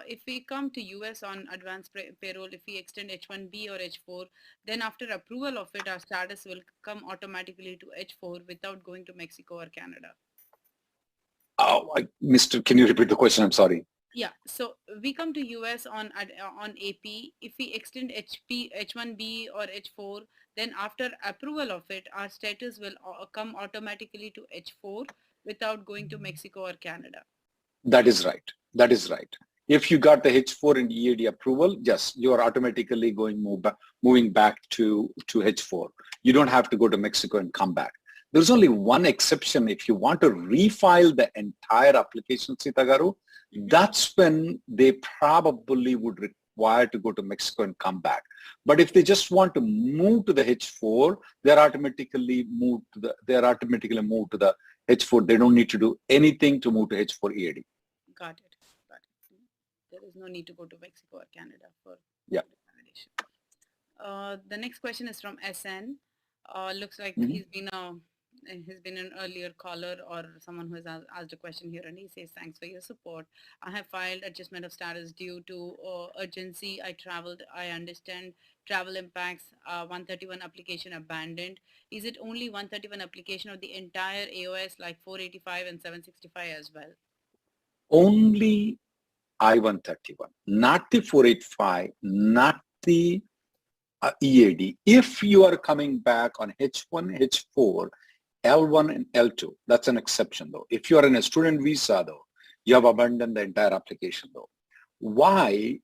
If we come to US on advanced payroll, if we extend H1B or H4, then after approval of it, our status will come automatically to H4 without going to Mexico or Canada. Oh, Mr. Can you repeat the question? I'm sorry. Yeah. So we come to US on AP. If we extend H1B or H4, then after approval of it, our status will come automatically to H4 without going to Mexico or Canada. That is right. That is right. If you got the H4 and EAD approval, yes, you are automatically moving back to H4. You don't have to go to Mexico and come back. There's only one exception. If you want to refile the entire application, Sita Garu, that's when they probably would require to go to Mexico and come back. But if they just want to move to the H4, they're automatically moved to the H4. They don't need to do anything to move to H4 EAD. Got it. Got it. There is no need to go to Mexico or Canada for validation. The next question is from SN. Looks like he's been an earlier caller or someone who has asked a question here, and he says, thanks for your support. I have filed adjustment of status due to urgency. I traveled. I understand travel impacts. 131 application abandoned. Is it only 131 application or the entire AOS like 485 and 765 as well? Only I-131, not the 485, not the EAD. If you are coming back on H1, H4, L1 and L2, that's an exception though. If you are in a student visa though, you have abandoned the entire application though. Why?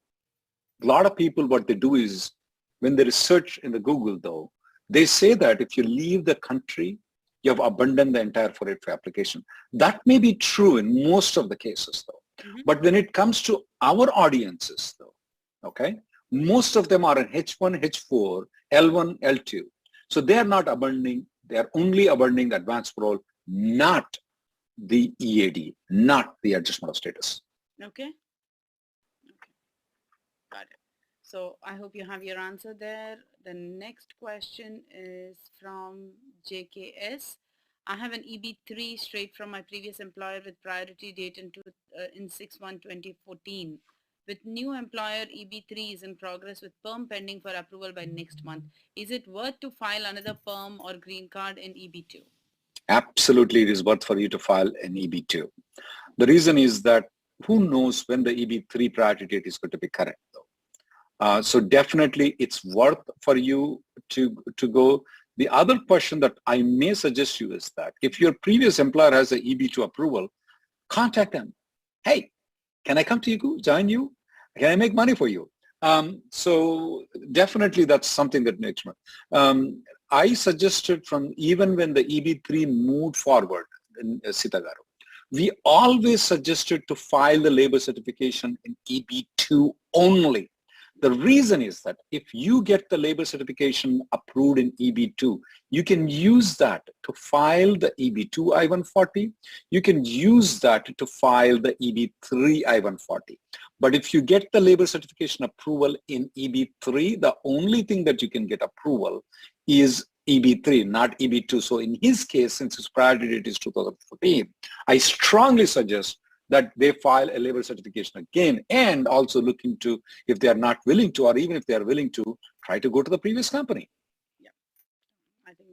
A lot of people, what they do is when they research in the Google though, they say that if you leave the country, you have abandoned the entire 485 application. That may be true in most of the cases though. But when it comes to our audiences though, okay, most of them are in H1, H4, L1, L2. So they are not abandoning, they are only abandoning the advanced parole, not the EAD, not the adjustment of status. Okay. Got it. So I hope you have your answer there. The next question is from JKS. I have an EB3 straight from my previous employer with priority date in 6/1/2014. With new employer, EB3 is in progress with perm pending for approval by next month. Is it worth to file another perm or green card in EB2? Absolutely, it is worth for you to file an EB-2. The reason is that who knows when the EB-3 priority date is going to be correct, though. So definitely it's worth for you to go. The other question that I may suggest you is that if your previous employer has an EB-2 approval, contact them. Hey, can I come to you, join you? Can I make money for you? So definitely that's something that makes sense. I suggested from even when the EB-3 moved forward in Sita Garu, we always suggested to file the labor certification in EB-2 only. The reason is that if you get the labor certification approved in EB-2, you can use that to file the EB-2 I-140. You can use that to file the EB-3 I-140. But if you get the labor certification approval in EB-3, the only thing that you can get approval is EB-3, not EB-2. So in his case, since his priority date is 2014, I strongly suggest that they file a labor certification again, and also look into, if they are not willing to, or even if they are willing to, try to go to the previous company. Yeah, I think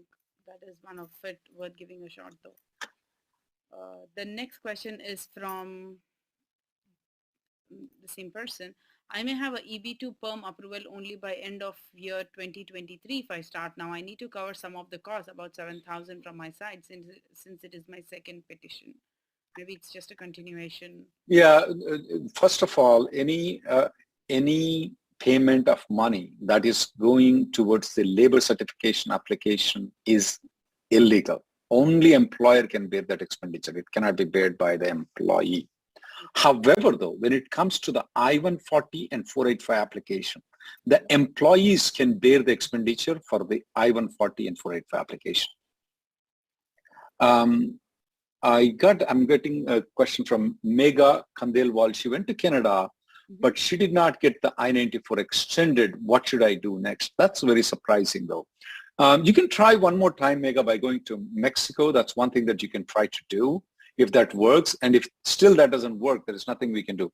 that is one of it worth giving a shot though. The next question is from the same person. I may have a EB-2 perm approval only by end of year 2023 if I start now. I need to cover some of the costs, about 7,000 from my side, since it is my second petition. Maybe it's just a continuation. Yeah, first of all, any payment of money that is going towards the labor certification application is illegal. Only employer can bear that expenditure. It cannot be bared by the employee. However, though, when it comes to the I-140 and 485 application, the employees can bear the expenditure for the I-140 and 485 application. I'm getting a question from Megha Khandelwal. She went to Canada, but she did not get the I-94 extended. What should I do next? That's very surprising, though. You can try one more time, Megha, by going to Mexico. That's one thing that you can try to do. If that works, and if still that doesn't work, there is nothing we can do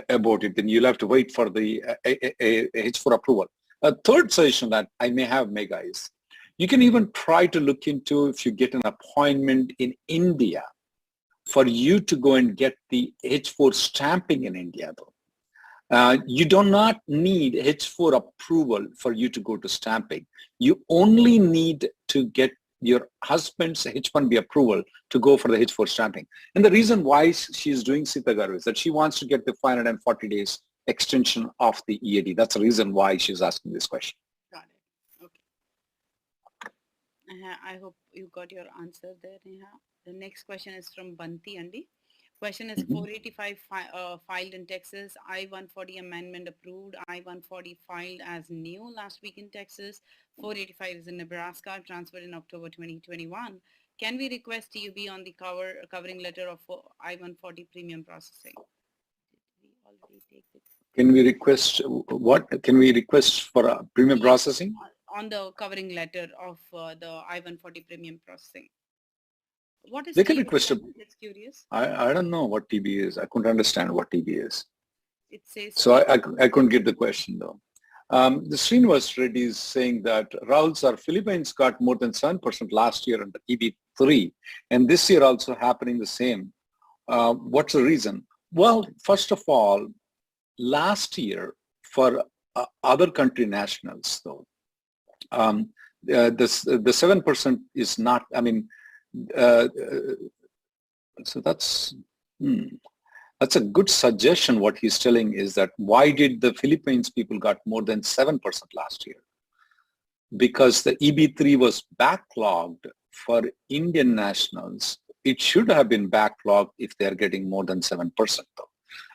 about it. Then you'll have to wait for the H4 approval. A third suggestion that I may have, Megha, is you can even try to look into, if you get an appointment in India, for you to go and get the H4 stamping in India, though. You do not need H4 approval for you to go to stamping. You only need to get your husband's H-1B approval to go for the H-4 stamping. And the reason why she's doing Sita Garu is that she wants to get the 540 days extension of the EAD. That's the reason why she's asking this question. Got it. Okay. I hope you got your answer there, Neha. The next question is from Banti Andi. Question is 485 filed in Texas, I-140 amendment approved, I-140 filed as new last week in Texas, 485 is in Nebraska, transferred in October 2021. Can we request TUB on the covering letter of I-140 premium processing? Did we already take it? Can we request what? Can we request for premium processing? On the covering letter of the I-140 premium processing. What is They can TB? request a, That's curious. I don't know what TB is. I couldn't understand what TB is. It says So I couldn't get the question, though. The Srinivas Reddy is saying that Rahul sir, Philippines got more than 7% last year under EB-3, and this year also happening the same. What's the reason? Well, first of all, last year for other country nationals, though, the 7% is not, I mean, so that's a good suggestion. What he's telling is that why did the Philippines people got more than 7% last year? Because the EB-3 was backlogged for Indian nationals. It should have been backlogged if they're getting more than 7% though.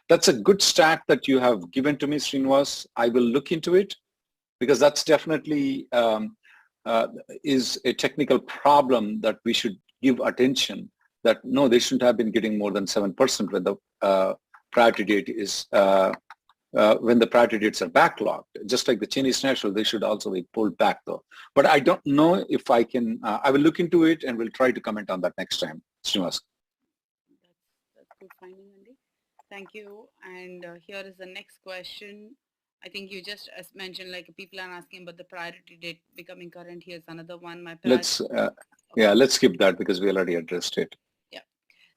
That's a good stat that you have given to me, Srinivas. I will look into it because that's definitely is a technical problem that we should give attention, that no, they shouldn't have been getting more than 7% when the priority date is, when the priority dates are backlogged. Just like the Chinese national, they should also be pulled back though. But I don't know if I can, I will look into it and we'll try to comment on that next time. Srinivas. That's good finding, Andy. Thank you. And here is the next question. I think you just mentioned like people are asking about the priority date becoming current. Here's another one. My priority, Yeah, let's skip that because we already addressed it.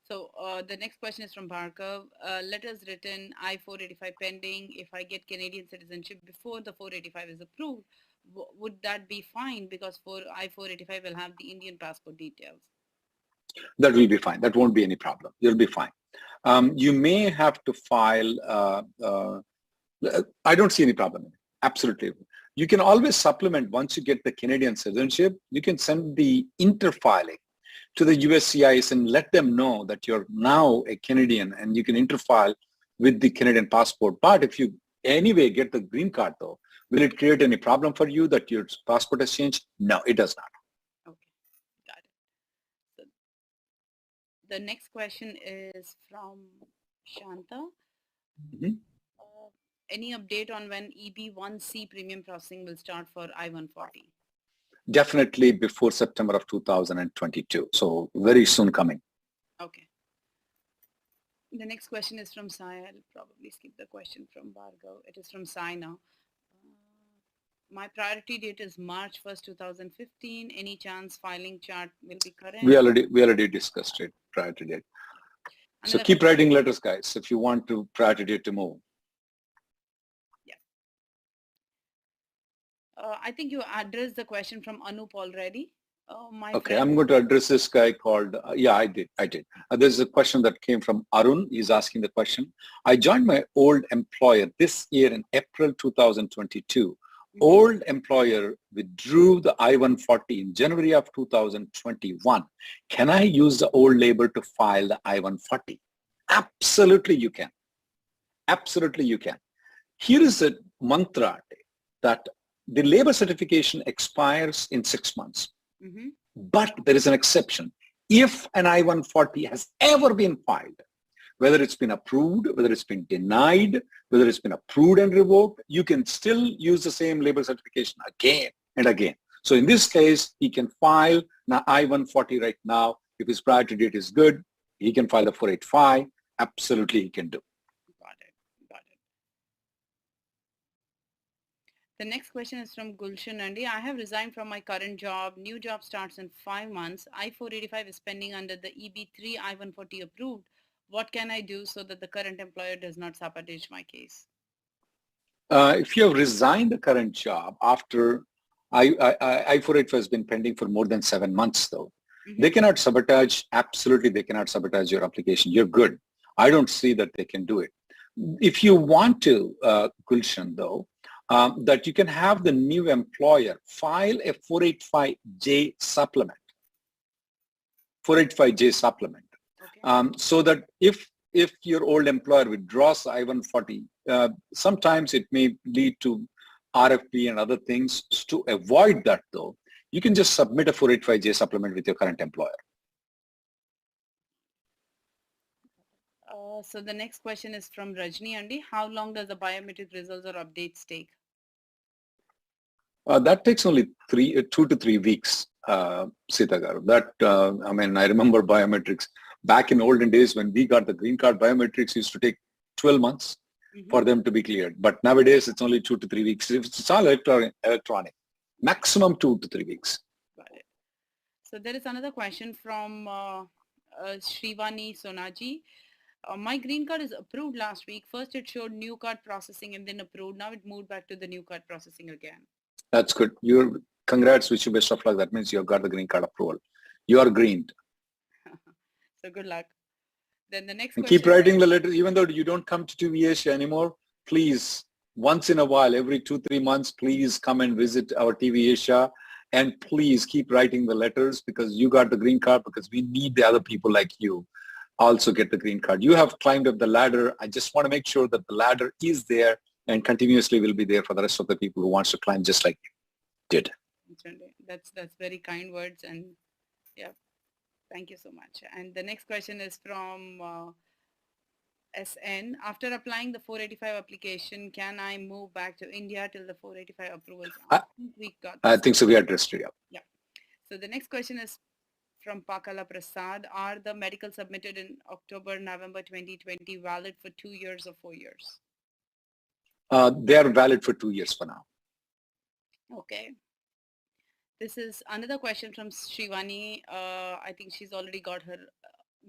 So the next question is from Bhargav. Letters written I-485 pending. If I get Canadian citizenship before the 485 is approved, would that be fine? Because for I-485 will have the Indian passport details. That will be fine. That won't be any problem. You'll be fine. You may have to file, I don't see any problem in it. Absolutely. You can always supplement once you get the Canadian citizenship. You can send the interfiling to the USCIS and let them know that you're now a Canadian and you can interfile with the Canadian passport. But if you anyway get the green card though, will it create any problem for you that your passport has changed? No, it does not. Okay, got it. So the next question is from Shanta. Mhm. Any update on when EB1C premium processing will start for I-140? Definitely before September of 2022. So very soon coming. Okay. The next question is from Sai. I'll probably skip the question from Bhargav. It is from Sai now. My priority date is March 1st, 2015. Any chance filing chart will be current? We already discussed it, priority date. So keep writing letters, guys, if you want to priority date to move. I think you addressed the question from Anup already. Okay, I'm going to address this guy called, yeah, I did. There's a question that came from Arun. He's asking the question. I joined my old employer this year in April 2022. Old employer withdrew the I-140 in January of 2021. Can I use the old labor to file the I-140? Absolutely you can. Absolutely you can. Here is a mantra that the labor certification expires in 6 months. But there is an exception. If an I-140 has ever been filed, whether it's been approved, whether it's been denied, whether it's been approved and revoked, you can still use the same labor certification again and again. So in this case, he can file an I-140 right now. If his priority date is good, he can file the 485. Absolutely he can do. The next question is from Gulshan Nandi. I have resigned from my current job. New job starts in 5 months. I-485 is pending under the EB3 I-140 approved. What can I do so that the current employer does not sabotage my case? If you have resigned the current job after I-485 has been pending for more than 7 months though, they cannot sabotage, absolutely they cannot sabotage your application. You're good. I don't see that they can do it. If you want to, Gulshan though, that you can have the new employer file a 485J supplement. 485J supplement. Okay. So that if your old employer withdraws I-140, sometimes it may lead to RFP and other things. To avoid that though, you can just submit a 485J supplement with your current employer. So the next question is from Rajni Andi. How long does the biometric results or updates take? That takes only 2 to 3 weeks, Sita Garu. That, I remember biometrics back in olden days when we got the green card, biometrics used to take 12 months for them to be cleared. But nowadays it's only 2 to 3 weeks. It's all electronic, maximum 2 to 3 weeks. Got it. So there is another question from Shrivani Sonaji. My green card is approved last week. First it showed new card processing and then approved. Now it moved back to the new card processing again. That's good. Congrats, wish you best of luck. That means you've got the green card approval. You are greened. So good luck. Then the next and question. Keep writing the letters, even though you don't come to Tvasia anymore. Please, once in a while, every 2-3 months, please come and visit our Tvasia, and please keep writing the letters because you got the green card, because we need the other people like you also get the green card. You have climbed up the ladder. I just want to make sure that the ladder is there and continuously will be there for the rest of the people who wants to climb just like you did. That's very kind words, and yeah, thank you so much. And the next question is from SN. After applying the 485 application, can I move back to India till the 485 approvals? I think so. We addressed it. Yeah. So the next question is from Pakala Prasad. Are the medical submitted in October, November 2020 valid for 2 years or 4 years? They are valid for 2 years for now. Okay. This is another question from Shrivani. I think she's already got her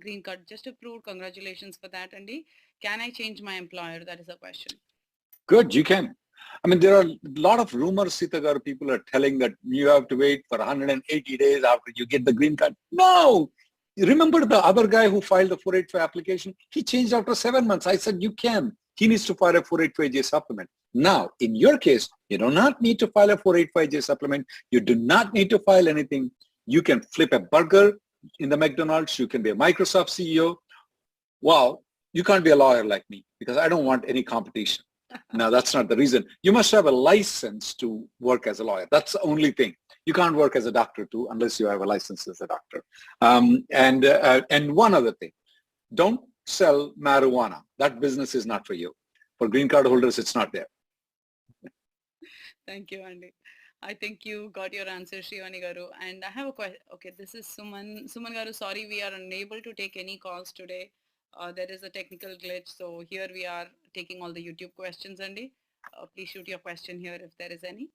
green card just approved. Congratulations for that, Andy. Can I change my employer? That is a question. Good, you can. I mean, there are a lot of rumors, Sitagar, people are telling that you have to wait for 180 days after you get the green card. No! Remember the other guy who filed the 485 application? He changed after 7 months. I said, you can. He needs to file a 485J supplement. Now, in your case, you do not need to file a 485J supplement. You do not need to file anything. You can flip a burger in the McDonald's. You can be a Microsoft CEO. Well, you can't be a lawyer like me because I don't want any competition. Now, that's not the reason. You must have a license to work as a lawyer. That's the only thing. You can't work as a doctor too unless you have a license as a doctor. And one other thing, don't sell marijuana. That business is not for you. For green card holders, it's not there. Thank you, Andy. I think you got your answer, Shrivani Garu. And I have a question. Okay, this is Suman. Suman Garu, sorry, we are unable to take any calls today. There is a technical glitch. So here we are taking all the YouTube questions, Andy. Please shoot your question here if there is any.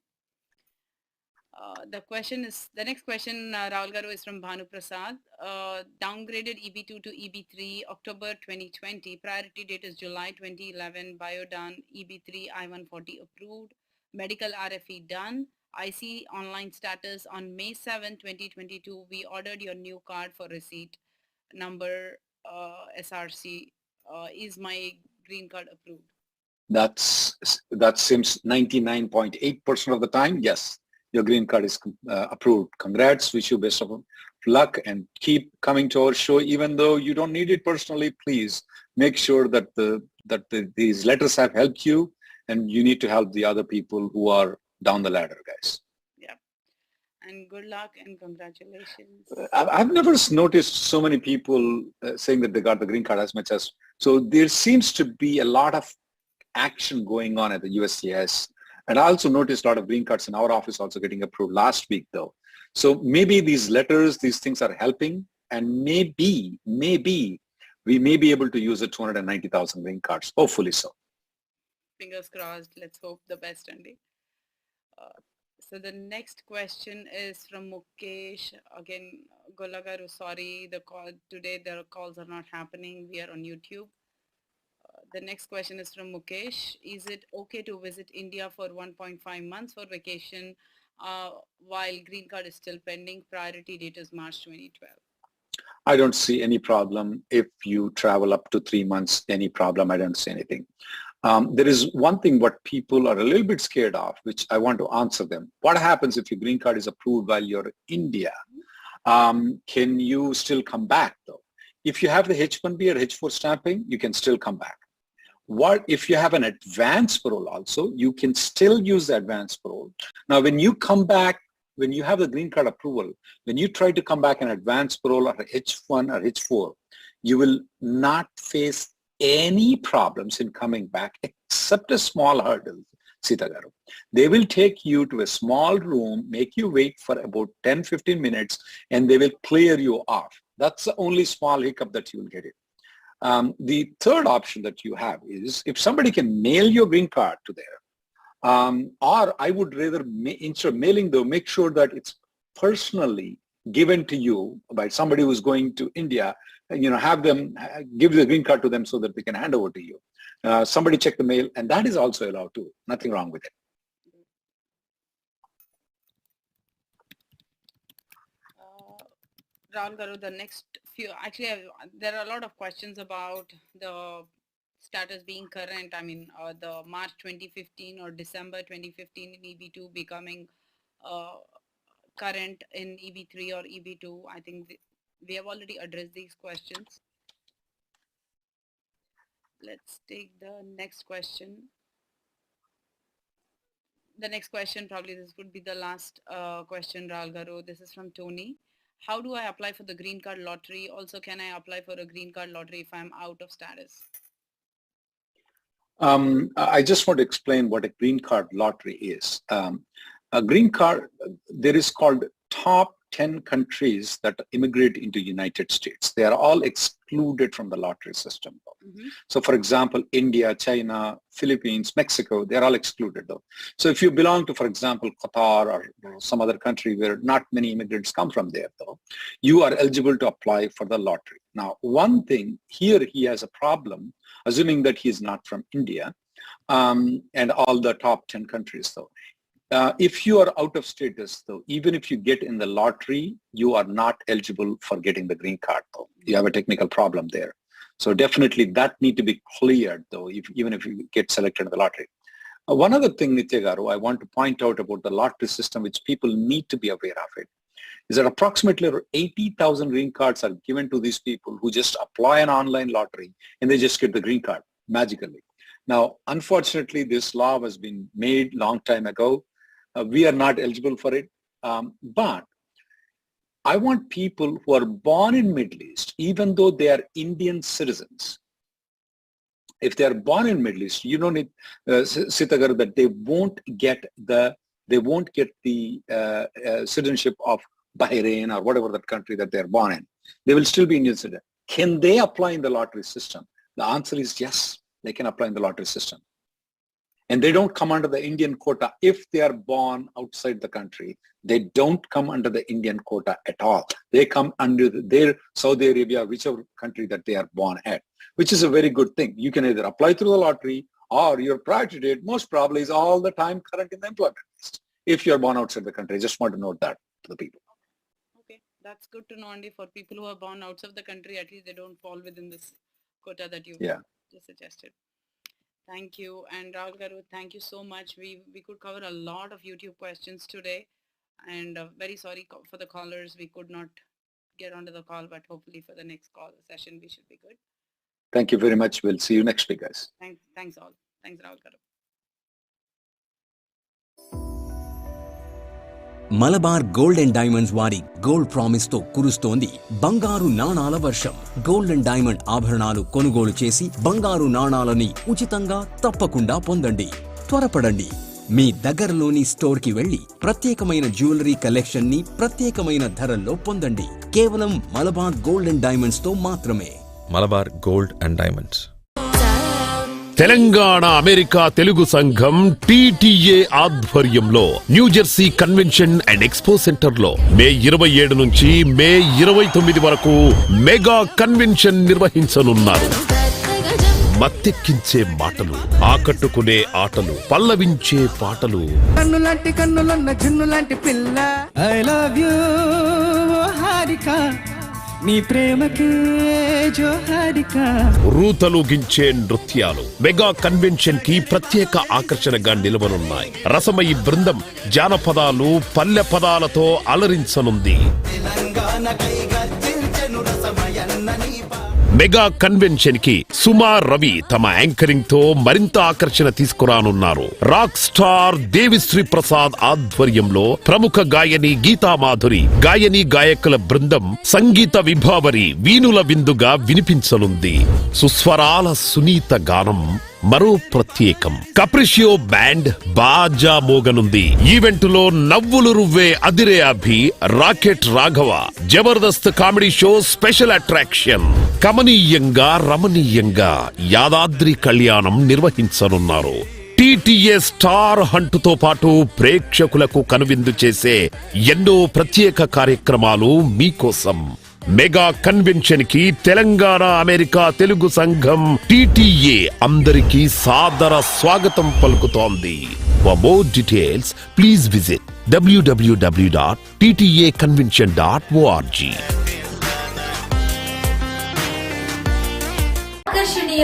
The next question, Rahul Garu, is from Bhanu Prasad. Downgraded EB2 to EB3, October 2020. Priority date is July 2011. Bio done. EB3 I-140 approved. Medical RFE done. IC online status on May 7, 2022. We ordered your new card for receipt. Number SRC. Is my green card approved? That seems 99.8% of the time, yes. Your green card is approved. Congrats, wish you best of luck and keep coming to our show. Even though you don't need it personally, please make sure that these letters have helped you, and you need to help the other people who are down the ladder, guys. Yeah. And good luck and congratulations. I've never noticed so many people saying that they got the green card as much as, so there seems to be a lot of action going on at the USCIS. And I also noticed a lot of green cards in our office also getting approved last week though. So maybe these letters, these things are helping, and maybe we may be able to use the 290,000 green cards, hopefully so. Fingers crossed. Let's hope the best, Andy. So the next question is from Mukesh. Again, Golagaru, sorry, today the calls are not happening. We are on YouTube. The next question is from Mukesh. Is it okay to visit India for 1.5 months for vacation while green card is still pending? Priority date is March 2012. I don't see any problem if you travel up to 3 months, any problem. I don't see anything. There is one thing what people are a little bit scared of, which I want to answer them. What happens if your green card is approved while you're in India? Can you still come back though? If you have the H1B or H4 stamping, you can still come back. What if you have an advance parole also, you can still use the advance parole. Now, when you come back, when you have the green card approval, when you try to come back an advance parole or H1 or H4, you will not face any problems in coming back except a small hurdle, Sitagaru. They will take you to a small room, make you wait for about 10-15 minutes, and they will clear you off. That's the only small hiccup that you will get it. The third option that you have is if somebody can mail your green card to there, or I would rather, instead of mailing though, make sure that it's personally given to you by somebody who's going to India, have them give the green card to them so that they can hand over to you. Somebody check the mail, and that is also allowed too. Nothing wrong with it. Rahul Garu, the next few, actually, there are a lot of questions about the status being current. I mean, the March 2015 or December 2015 in EB2 becoming current in EB3 or EB2. I think we have already addressed these questions. Let's take the next question. The next question, probably this would be the last question, Rahul Garu. This is from Tony. How do I apply for the green card lottery? Also, can I apply for a green card lottery if I'm out of status? I just want to explain what a green card lottery is. A green card, there is called top 10 countries that immigrate into United States. They are all excluded from the lottery system. So for example, India, China, Philippines, Mexico, they're all excluded though. So if you belong to, for example, Qatar or some other country where not many immigrants come from there though, you are eligible to apply for the lottery. Now, one thing here, he has a problem, assuming that he is not from India, and all the top 10 countries though. If you are out of status though, even if you get in the lottery, you are not eligible for getting the green card though. You have a technical problem there. So definitely that need to be cleared though, even if you get selected in the lottery. One other thing, Nitya Garu, I want to point out about the lottery system, which people need to be aware of it, is that approximately 80,000 green cards are given to these people who just apply an online lottery and they just get the green card magically. Now, unfortunately, this law has been made long time ago. We are not eligible for it, but I want people who are born in Middle East, even though they are Indian citizens, if they are born in Middle East, you don't need, Sitagar, that they won't get the citizenship of Bahrain or whatever that country that they're born in. They will still be Indian citizens. Can they apply in the lottery system? The answer is yes, they can apply in the lottery system. And they don't come under the Indian quota if they are born outside the country. They don't come under the Indian quota at all. They come under their Saudi Arabia, whichever country that they are born at, which is a very good thing. You can either apply through the lottery or your priority date most probably is all the time current in the employment list. If you're born outside the country, I just want to note that to the people. Okay, that's good to know, Andy. For people who are born outside the country, at least they don't fall within this quota that you just suggested. Thank you. And Rahul Garu, thank you so much. We could cover a lot of YouTube questions today. And very sorry for the callers. We could not get onto the call, but hopefully for the next call session, we should be good. Thank you very much. We'll see you next week, guys. Thanks all. Thanks, Rahul Garu. Malabar gold and diamonds వారి gold promise తో కురుస్తోంది బంగారు నాణాల వర్షం. Gold and diamond ఆభరణాలు కొనుగోలు చేసి బంగారు నాణాలని ఉచితంగా తప్పకుండా పొందండి. త్వరపడండి, మీ దగ్గరలోని స్టోర్ కి వెళ్లి ప్రత్యేకమైన జ్యువెలరీ కలెక్షన్ ని ప్రత్యేకమైన ధరల్లో పొందండి. కేవలం మలబార్ గోల్డ్ అండ్ డైమండ్స్ తో మాత్రమే. Malabar gold and diamonds. Telangana America Telugu సంఘం టీటీఏ ఆధ్వర్యంలో New Jersey convention and expo centre లో మే 27 నుంచి మే 29 వరకు మెగా కన్వెన్షన్ నిర్వహించనున్నారు. మత్తెక్కించే మాటలు, ఆకట్టుకునే ఆటలు, పల్లవించే పాటలు, కన్నులాంటి కన్నులున్న జున్నులాంటి పిల్ల, ఐ లవ్ యూ హారిక, నీ ప్రేమకి జోహారిక, రూతలూగించే నృత్యాలు మెగా కన్వెన్షన్ కి ప్రత్యేక ఆకర్షణగా నిలవనున్నాయి. రసమయి బృందం జానపదాలు, పల్లె పదాలతో అలరించనుంది. మెగా కన్వెన్షన్ కి సుమా రవి తమ యాంకరింగ్ తో మరింత ఆకర్షణ తీసుకురానున్నారు. రాక్ స్టార్ దేవిశ్రీ ప్రసాద్ ఆధ్వర్యంలో ప్రముఖ గాయని గీతామాధురి, గాయని గాయకుల బృందం సంగీత విభావరి వీణుల విందుగా వినిపించనుంది. సుస్వరాల సునీత గానం మరో ప్రత్యేకం. కప్రిషియో బ్యాండ్ బాజా మోగనుంది. ఈవెంట్ లో నవ్వులు రువ్వే Adhire Abhi, rocket Raghava, Jabardasth comedy show special attraction. కమనీయంగా రమణీయంగా యాదాద్రి కళ్యాణం నిర్వహించనున్నారు. టీటీఏ స్టార్ హంట్ తో పాటు ప్రేక్షకులకు కనువిందు చేసే ఎన్నో ప్రత్యేక కార్యక్రమాలు మీకోసం. మెగా కన్వెన్షన్ కి తెలంగాణ అమెరికా తెలుగు సంఘం టీటీఏ అందరికీ సాదర స్వాగతం పలుకుతోంది. For more details, please visit www.ttaconvention.org. ఆకర్షణీయ